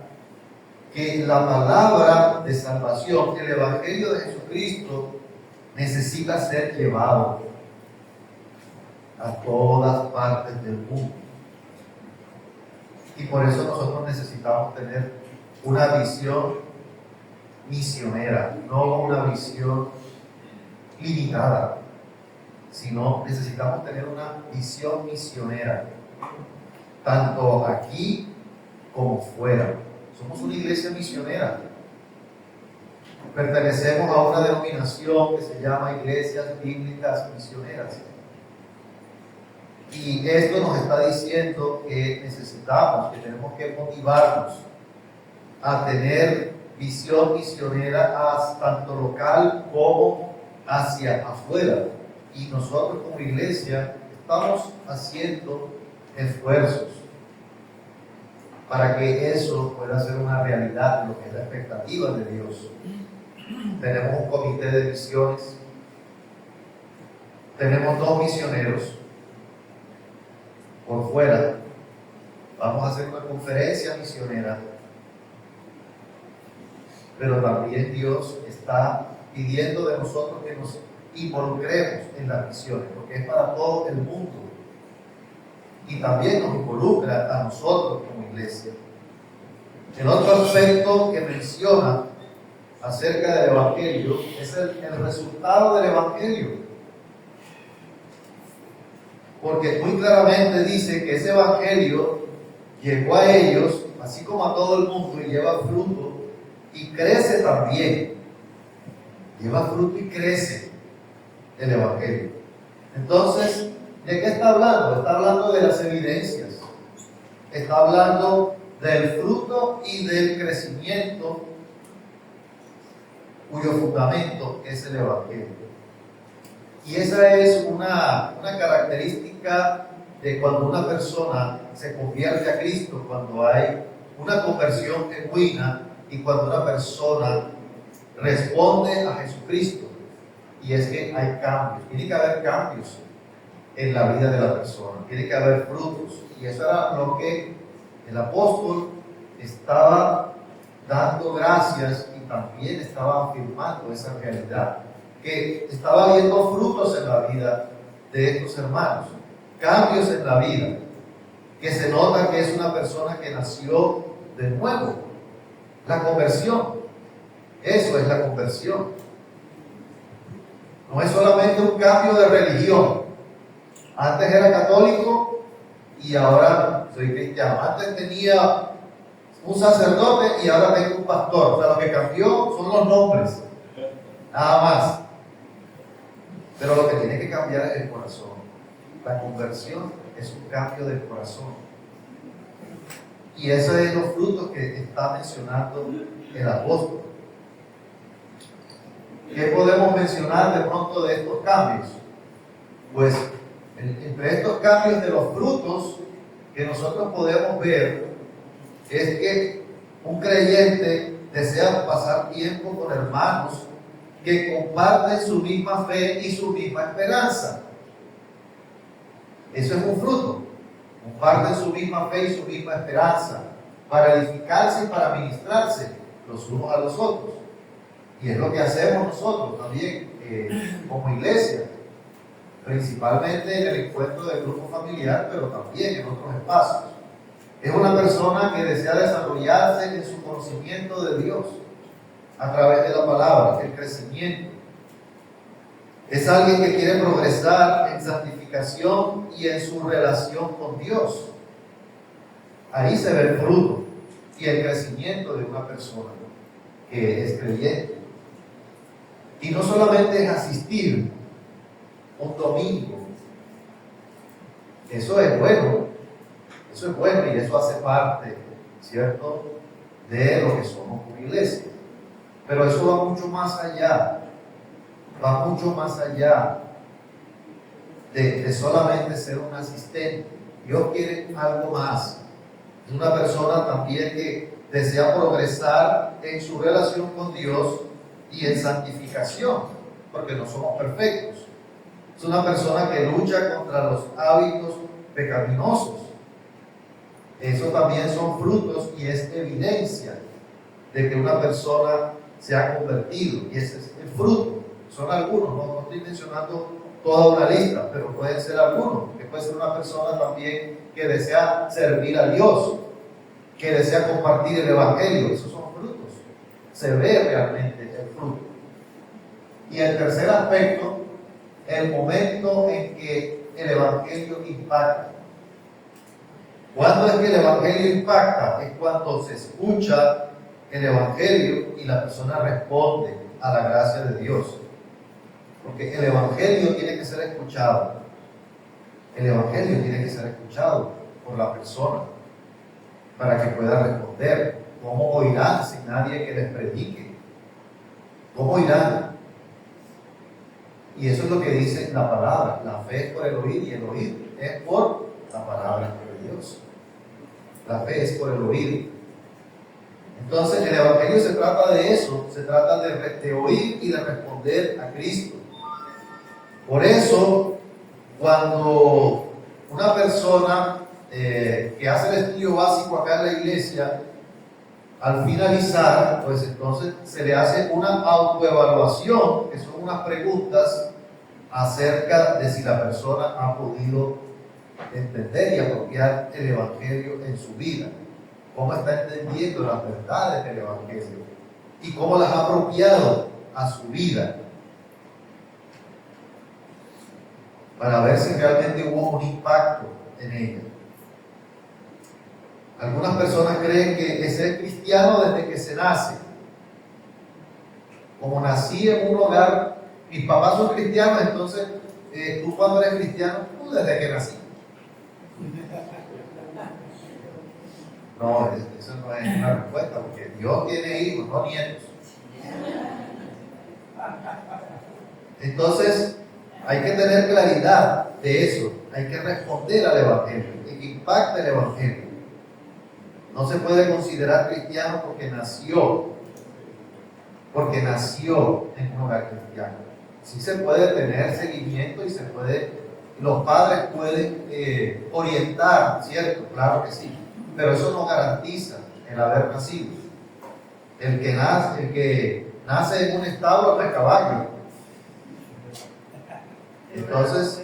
[SPEAKER 3] que la palabra de salvación, el Evangelio de Jesucristo, necesita ser llevado a todas partes del mundo. Y por eso nosotros necesitamos tener una visión misionera, no una visión limitada, sino necesitamos tener una visión misionera, tanto aquí como fuera. Somos una iglesia misionera. Pertenecemos a una denominación que se llama Iglesias Bíblicas Misioneras. Y esto nos está diciendo que necesitamos, que tenemos que motivarnos a tener visión misionera tanto local como hacia afuera. Y nosotros como iglesia estamos haciendo esfuerzos para que eso pueda ser una realidad, lo que es la expectativa de Dios. Tenemos un comité de misiones, tenemos 2 misioneros por fuera. Vamos a hacer una conferencia misionera, pero también Dios está pidiendo de nosotros que nos involucremos en las misiones, porque es para todo el mundo, y también nos involucra a nosotros como iglesia. El otro aspecto que menciona acerca del Evangelio es el resultado del Evangelio, porque muy claramente dice que ese Evangelio llegó a ellos, así como a todo el mundo, y lleva fruto y crece también. Lleva fruto y crece el Evangelio. Entonces, ¿de qué está hablando? Está hablando de las evidencias, está hablando del fruto y del crecimiento, cuyo fundamento es el Evangelio. Y esa es una característica de cuando una persona se convierte a Cristo, cuando hay una conversión genuina y cuando una persona responde a Jesucristo. Y es que hay cambios, tiene que haber cambios en la vida de la persona, tiene que haber frutos. Y eso era lo que el apóstol estaba dando gracias y también estaba afirmando esa realidad, que estaba viendo frutos en la vida de estos hermanos, cambios en la vida, que se nota que es una persona que nació de nuevo. La conversión, eso es la conversión. No es solamente un cambio de religión. Antes era católico y ahora soy cristiano. Antes tenía un sacerdote y ahora tengo un pastor. O sea, lo que cambió son los nombres, nada más. Pero lo que tiene que cambiar es el corazón. La conversión es un cambio del corazón. Y esos son los frutos que está mencionando el apóstol. ¿Qué podemos mencionar de pronto de estos cambios? Pues entre estos cambios de los frutos que nosotros podemos ver es que un creyente desea pasar tiempo con hermanos que comparten su misma fe y su misma esperanza. Eso es un fruto. Comparten su misma fe y su misma esperanza para edificarse y para ministrarse los unos a los otros. Y es lo que hacemos nosotros también como iglesia, principalmente en el encuentro del grupo familiar, pero también en otros espacios. Es una persona que desea desarrollarse en su conocimiento de Dios a través de la palabra, el crecimiento. Es alguien que quiere progresar en santificación y en su relación con Dios. Ahí se ve el fruto y el crecimiento de una persona que es creyente. Y no solamente es asistir un domingo. Eso es bueno y eso hace parte, ¿cierto?, de lo que somos como iglesia. Pero eso va mucho más allá. Va mucho más allá de solamente ser un asistente. Dios quiere algo más. Es una persona también que desea progresar en su relación con Dios y en santificación, porque no somos perfectos. Es una persona que lucha contra los hábitos pecaminosos. Eso también son frutos y es evidencia de que una persona se ha convertido, y ese es el fruto. Son algunos, no estoy mencionando toda una lista, pero pueden ser algunos, que puede ser una persona también que desea servir a Dios, que desea compartir el Evangelio. Esos son frutos, se ve realmente el fruto. Y el tercer aspecto, el momento en que el Evangelio impacta. ¿Cuándo es que el Evangelio impacta? Es cuando se escucha el Evangelio y la persona responde a la gracia de Dios. Porque el Evangelio tiene que ser escuchado. El Evangelio tiene que ser escuchado por la persona para que pueda responder. ¿Cómo oirán sin nadie que les predique? ¿Cómo oirán? Y eso es lo que dice la palabra. La fe es por el oír y el oír es por la palabra de Dios. La fe es por el oír. Entonces el Evangelio se trata de eso, se trata de oír y de responder a Cristo. Por eso, cuando una persona que hace el estudio básico acá en la iglesia, al finalizar, pues entonces se le hace una autoevaluación, que son unas preguntas acerca de si la persona ha podido entender y apropiar el Evangelio en su vida, cómo está entendiendo las verdades del Evangelio y cómo las ha apropiado a su vida, para ver si realmente hubo un impacto en ella. Algunas personas creen que es ser cristiano desde que se nace. Como nací en un hogar, mis papás son cristianos, entonces tú cuando eres cristiano, tú desde que nací. No, eso no es una respuesta, porque Dios tiene hijos, no nietos. Entonces, hay que tener claridad de eso, hay que responder al Evangelio, hay que impacte el Evangelio. No se puede considerar cristiano porque nació en un hogar cristiano. Sí se puede tener seguimiento y los padres pueden orientar, ¿cierto? Claro que sí, pero eso no garantiza el haber nacido. El que nace en un establo no es caballo. Entonces,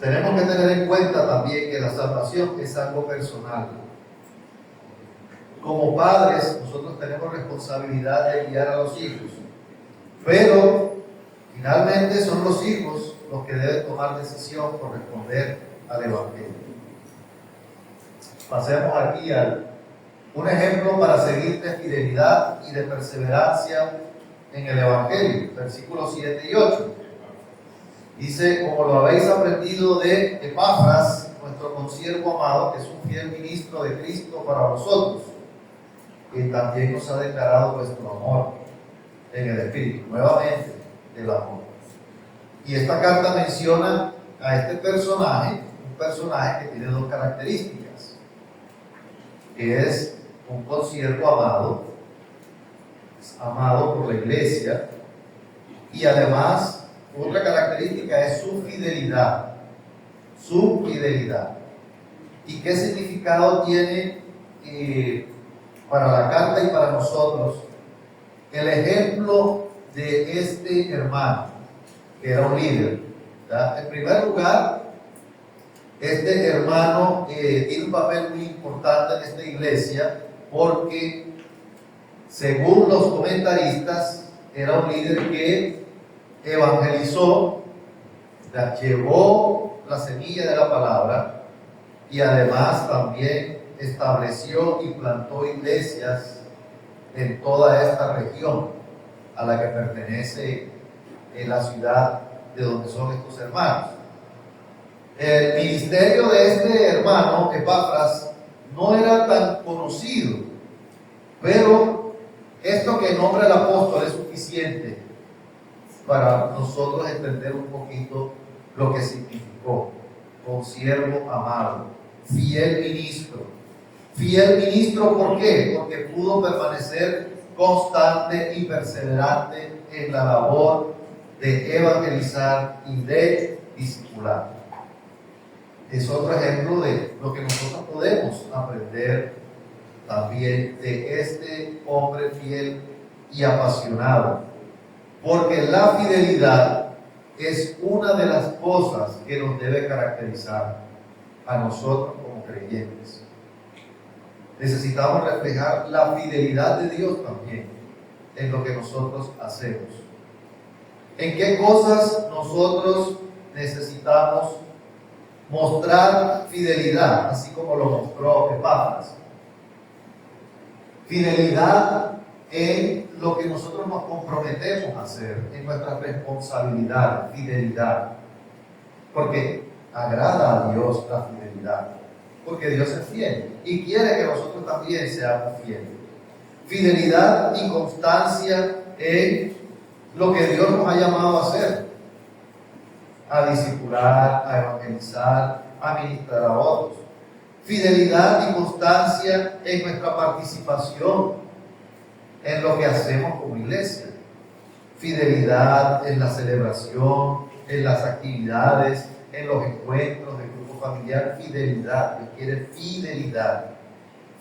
[SPEAKER 3] tenemos que tener en cuenta también que la salvación es algo personal. Como padres, nosotros tenemos responsabilidad de guiar a los hijos, pero finalmente son los hijos los que deben tomar decisión por responder al Evangelio. Pasemos aquí a un ejemplo para seguir de fidelidad y de perseverancia en el Evangelio, versículos 7 y 8. Dice: como lo habéis aprendido de Epafras, nuestro consiervo amado, que es un fiel ministro de Cristo para vosotros, que también nos ha declarado vuestro amor en el Espíritu, nuevamente el amor. Y esta carta menciona a este personaje, un personaje que tiene dos características, que es un consiervo amado por la iglesia, y además otra característica es su fidelidad. ¿Y qué significado tiene para la carta y para nosotros el ejemplo de este hermano, que era un líder? ¿Verdad? En primer lugar, este hermano tiene un papel muy importante en esta iglesia porque, según los comentaristas, era un líder que evangelizó, llevó la semilla de la palabra y además también estableció y plantó iglesias en toda esta región a la que pertenece la ciudad de donde son estos hermanos. El ministerio de este hermano Epafras no era tan conocido, pero esto que nombra el apóstol es suficiente para nosotros entender un poquito lo que significó. Consiervo amado, fiel ministro. Fiel ministro, ¿por qué? Porque pudo permanecer constante y perseverante en la labor de evangelizar y de discipular. Es otro ejemplo de lo que nosotros podemos aprender también de este hombre fiel y apasionado, porque la fidelidad es una de las cosas que nos debe caracterizar a nosotros como creyentes. Necesitamos reflejar la fidelidad de Dios también en lo que nosotros hacemos. ¿En qué cosas nosotros necesitamos mostrar fidelidad, así como lo mostró Epafras? Fidelidad en lo que nosotros nos comprometemos a hacer, en nuestra responsabilidad, fidelidad. Porque agrada a Dios la fidelidad, porque Dios es fiel y quiere que nosotros también seamos fieles. Fidelidad y constancia en lo que Dios nos ha llamado a hacer: a discipular, a evangelizar, a ministrar a otros. Fidelidad y constancia en nuestra participación en lo que hacemos como iglesia. Fidelidad en la celebración, en las actividades, en los encuentros del grupo familiar. Fidelidad, Dios quiere fidelidad.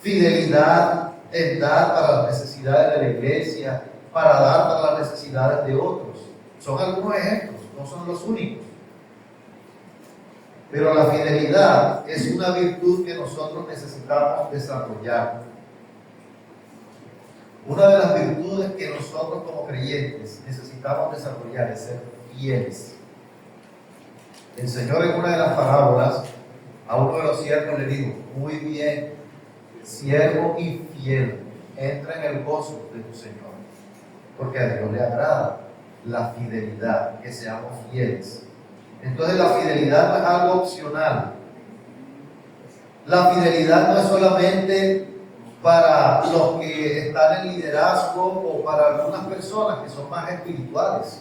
[SPEAKER 3] Fidelidad en dar para las necesidades de la iglesia, para dar para las necesidades de otros. Son algunos ejemplos, no son los únicos. Pero la fidelidad es una virtud que nosotros necesitamos desarrollar. Una de las virtudes que nosotros como creyentes necesitamos desarrollar es ser fieles. El Señor, en una de las parábolas, a uno de los siervos le dijo: muy bien, siervo y fiel, entra en el gozo de tu Señor. Porque a Dios le agrada la fidelidad, que seamos fieles. Entonces la fidelidad no es algo opcional. La fidelidad no es solamente para los que están en liderazgo o para algunas personas que son más espirituales.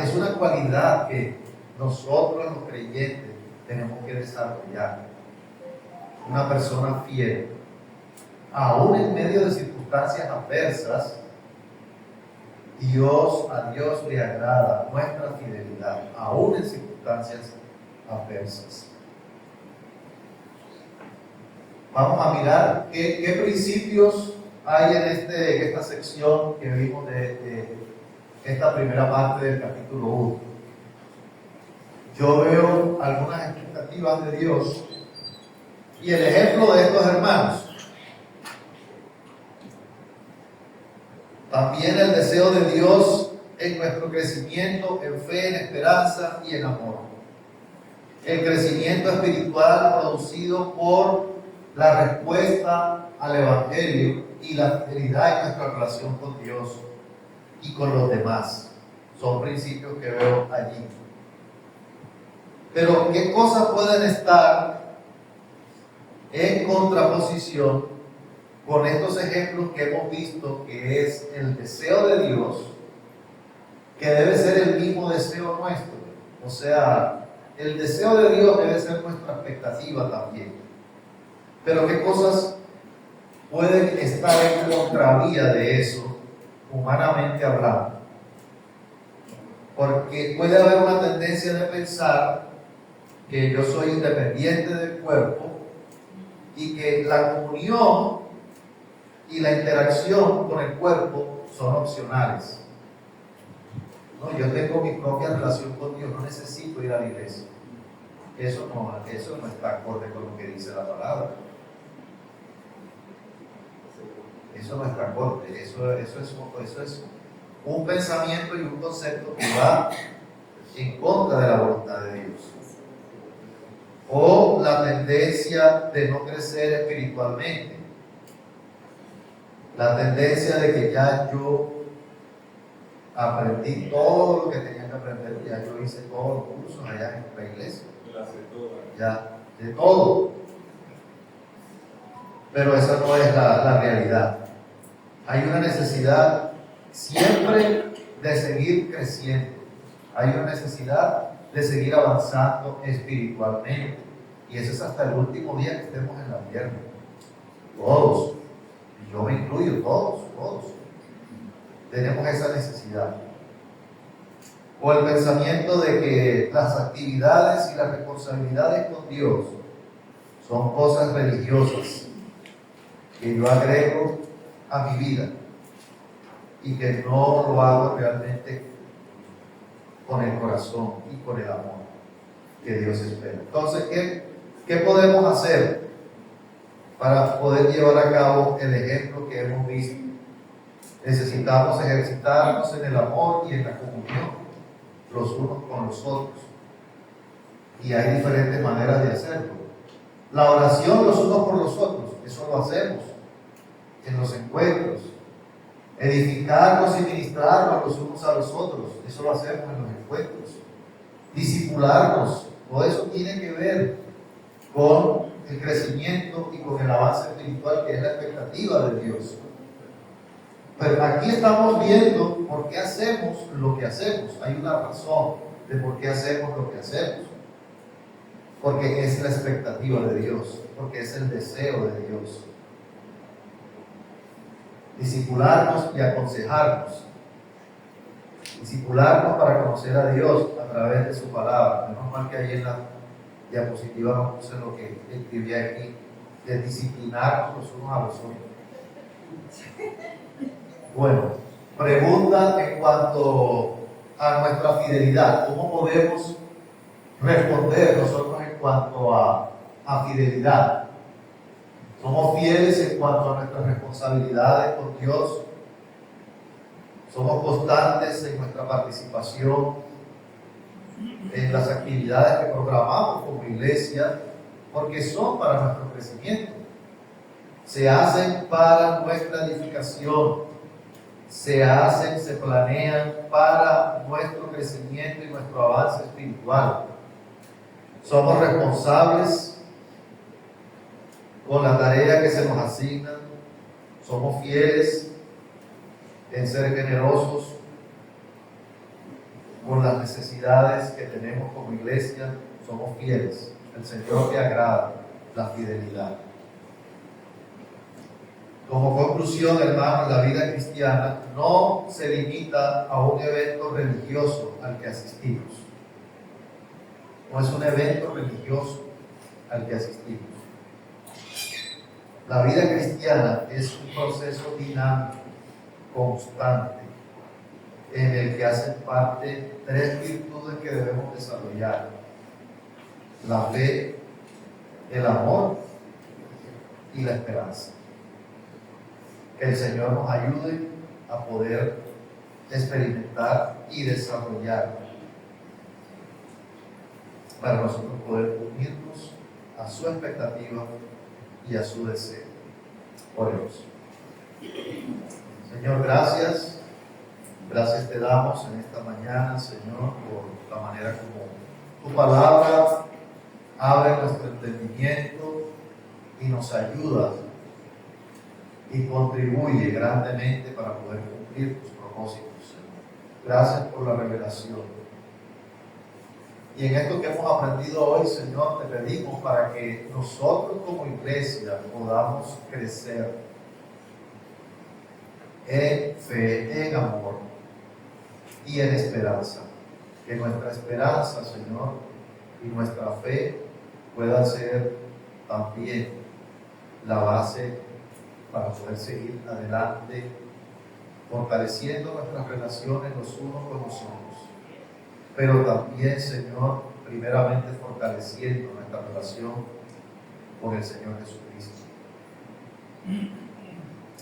[SPEAKER 3] Es una cualidad que nosotros los creyentes tenemos que desarrollar. Una persona fiel, aún en medio de circunstancias adversas, a Dios le agrada nuestra fidelidad, aún en circunstancias adversas. Vamos a mirar qué principios hay en esta sección que vimos de esta primera parte del capítulo 1. Yo veo algunas expectativas de Dios y el ejemplo de estos hermanos. También el deseo de Dios en nuestro crecimiento en fe, en esperanza y en amor. El crecimiento espiritual producido por la respuesta al Evangelio y la fidelidad en nuestra relación con Dios y con los demás. Son principios que veo allí. Pero ¿qué cosas pueden estar en contraposición con estos ejemplos que hemos visto, que es el deseo de Dios, que debe ser el mismo deseo nuestro? O sea, el deseo de Dios debe ser nuestra expectativa también. Pero ¿qué cosas pueden estar en contravía de eso, humanamente hablando? Porque puede haber una tendencia de pensar que yo soy independiente del cuerpo y que la comunión y la interacción con el cuerpo son opcionales. No, yo tengo mi propia relación con Dios, no necesito ir a la iglesia. Eso no está acorde con lo que dice la palabra. Eso no está acorde. Eso es un pensamiento y un concepto que va en contra de la voluntad de Dios. O la tendencia de no crecer espiritualmente. La tendencia de que ya yo aprendí todo lo que tenía que aprender, ya yo hice todos los cursos allá en la iglesia. Ya, de todo. Pero esa no es la realidad. Hay una necesidad siempre de seguir creciendo. Hay una necesidad de seguir avanzando espiritualmente. Y eso es hasta el último día que estemos en la tierra. Todos. Y yo me incluyo, todos. Tenemos esa necesidad. O el pensamiento de que las actividades y las responsabilidades con Dios son cosas religiosas que yo agrego a mi vida y que no lo hago realmente con el corazón y con el amor que Dios espera. Entonces, ¿qué podemos hacer para poder llevar a cabo el ejemplo que hemos visto? Necesitamos ejercitarnos en el amor y en la comunión los unos con los otros. Y hay diferentes maneras de hacerlo. La oración los unos por los otros, eso lo hacemos en los encuentros. Edificarnos y ministrarnos los unos a los otros, eso lo hacemos en los encuentros. Discipularnos, todo eso tiene que ver con el crecimiento y con el avance espiritual, que es la expectativa de Dios. Pero aquí estamos viendo por qué hacemos lo que hacemos. Hay una razón de por qué hacemos lo que hacemos. Porque es la expectativa de Dios, porque es el deseo de Dios. Discipularnos y aconsejarnos. Discipularnos para conocer a Dios a través de su palabra. Menos mal que ahí en la diapositiva no puse lo que escribí aquí, de disciplinarnos los unos a los otros. Bueno, pregunta en cuanto a nuestra fidelidad. ¿Cómo podemos responder nosotros en cuanto a fidelidad? ¿Somos fieles en cuanto a nuestras responsabilidades con Dios? ¿Somos constantes en nuestra participación en las actividades que programamos como iglesia? Porque son para nuestro crecimiento. Se hacen para nuestra edificación. Se planean para nuestro crecimiento y nuestro avance espiritual. Somos responsables con la tarea que se nos asigna. Somos fieles en ser generosos con las necesidades que tenemos como iglesia, somos fieles. El Señor le agrada la fidelidad. Como conclusión, hermanos, la vida cristiana no se limita a un evento religioso al que asistimos. No es un evento religioso al que asistimos. La vida cristiana es un proceso dinámico, constante, en el que hacen parte tres virtudes que debemos desarrollar: la fe, el amor y la esperanza. Que el Señor nos ayude a poder experimentar y desarrollar para nosotros poder unirnos a su expectativa y a su deseo. Oremos. Señor, gracias. Gracias te damos en esta mañana, Señor, por la manera como tu palabra abre nuestro entendimiento y nos ayuda y contribuye grandemente para poder cumplir tus propósitos, Señor. Gracias por la revelación. Y en esto que hemos aprendido hoy, Señor, te pedimos para que nosotros como iglesia podamos crecer en fe, en amor y en esperanza. Que nuestra esperanza, Señor, y nuestra fe puedan ser también la base para poder seguir adelante, fortaleciendo nuestras relaciones los unos con los otros, pero también, Señor, primeramente fortaleciendo nuestra relación con el Señor Jesucristo.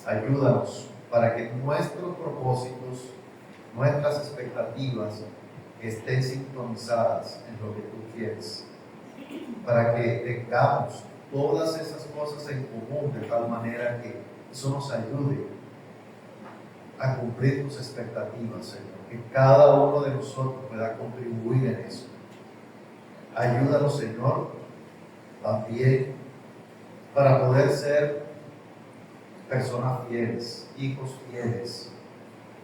[SPEAKER 3] Ayúdanos para que nuestros propósitos, nuestras expectativas estén sintonizadas en lo que tú quieres, para que tengamos todas esas cosas en común de tal manera que eso nos ayude a cumplir tus expectativas, Señor, que cada uno de nosotros pueda contribuir en eso. Ayúdanos, Señor, también para poder ser personas fieles, hijos fieles.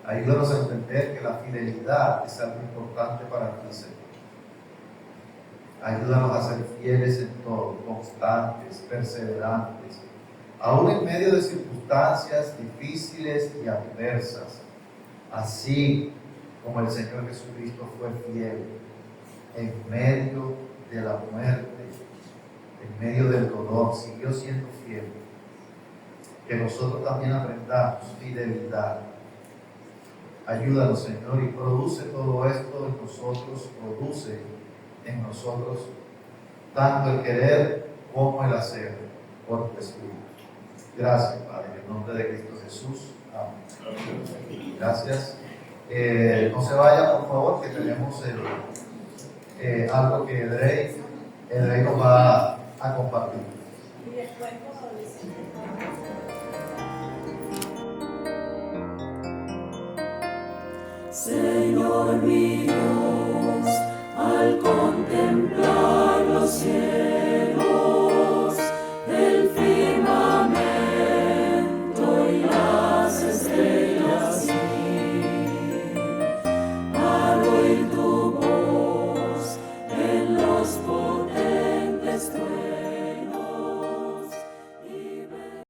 [SPEAKER 3] Ayúdanos a entender que la fidelidad es algo importante para ti, Señor. Ayúdanos a ser fieles en todo, constantes, perseverantes, aún en medio de circunstancias difíciles y adversas, así como el Señor Jesucristo fue fiel en medio de la muerte, en medio del dolor, siguió siendo fiel. Que nosotros también aprendamos fidelidad. Ayúdanos, Señor, y produce todo esto en nosotros, produce en nosotros tanto el querer como el hacer por tu Espíritu. Gracias, Padre, en nombre de Cristo Jesús. Amén. Gracias. No se vaya, por favor, que tenemos algo que Edrey nos va a compartir.
[SPEAKER 1] Señor mi Dios, al contemplar los cielos,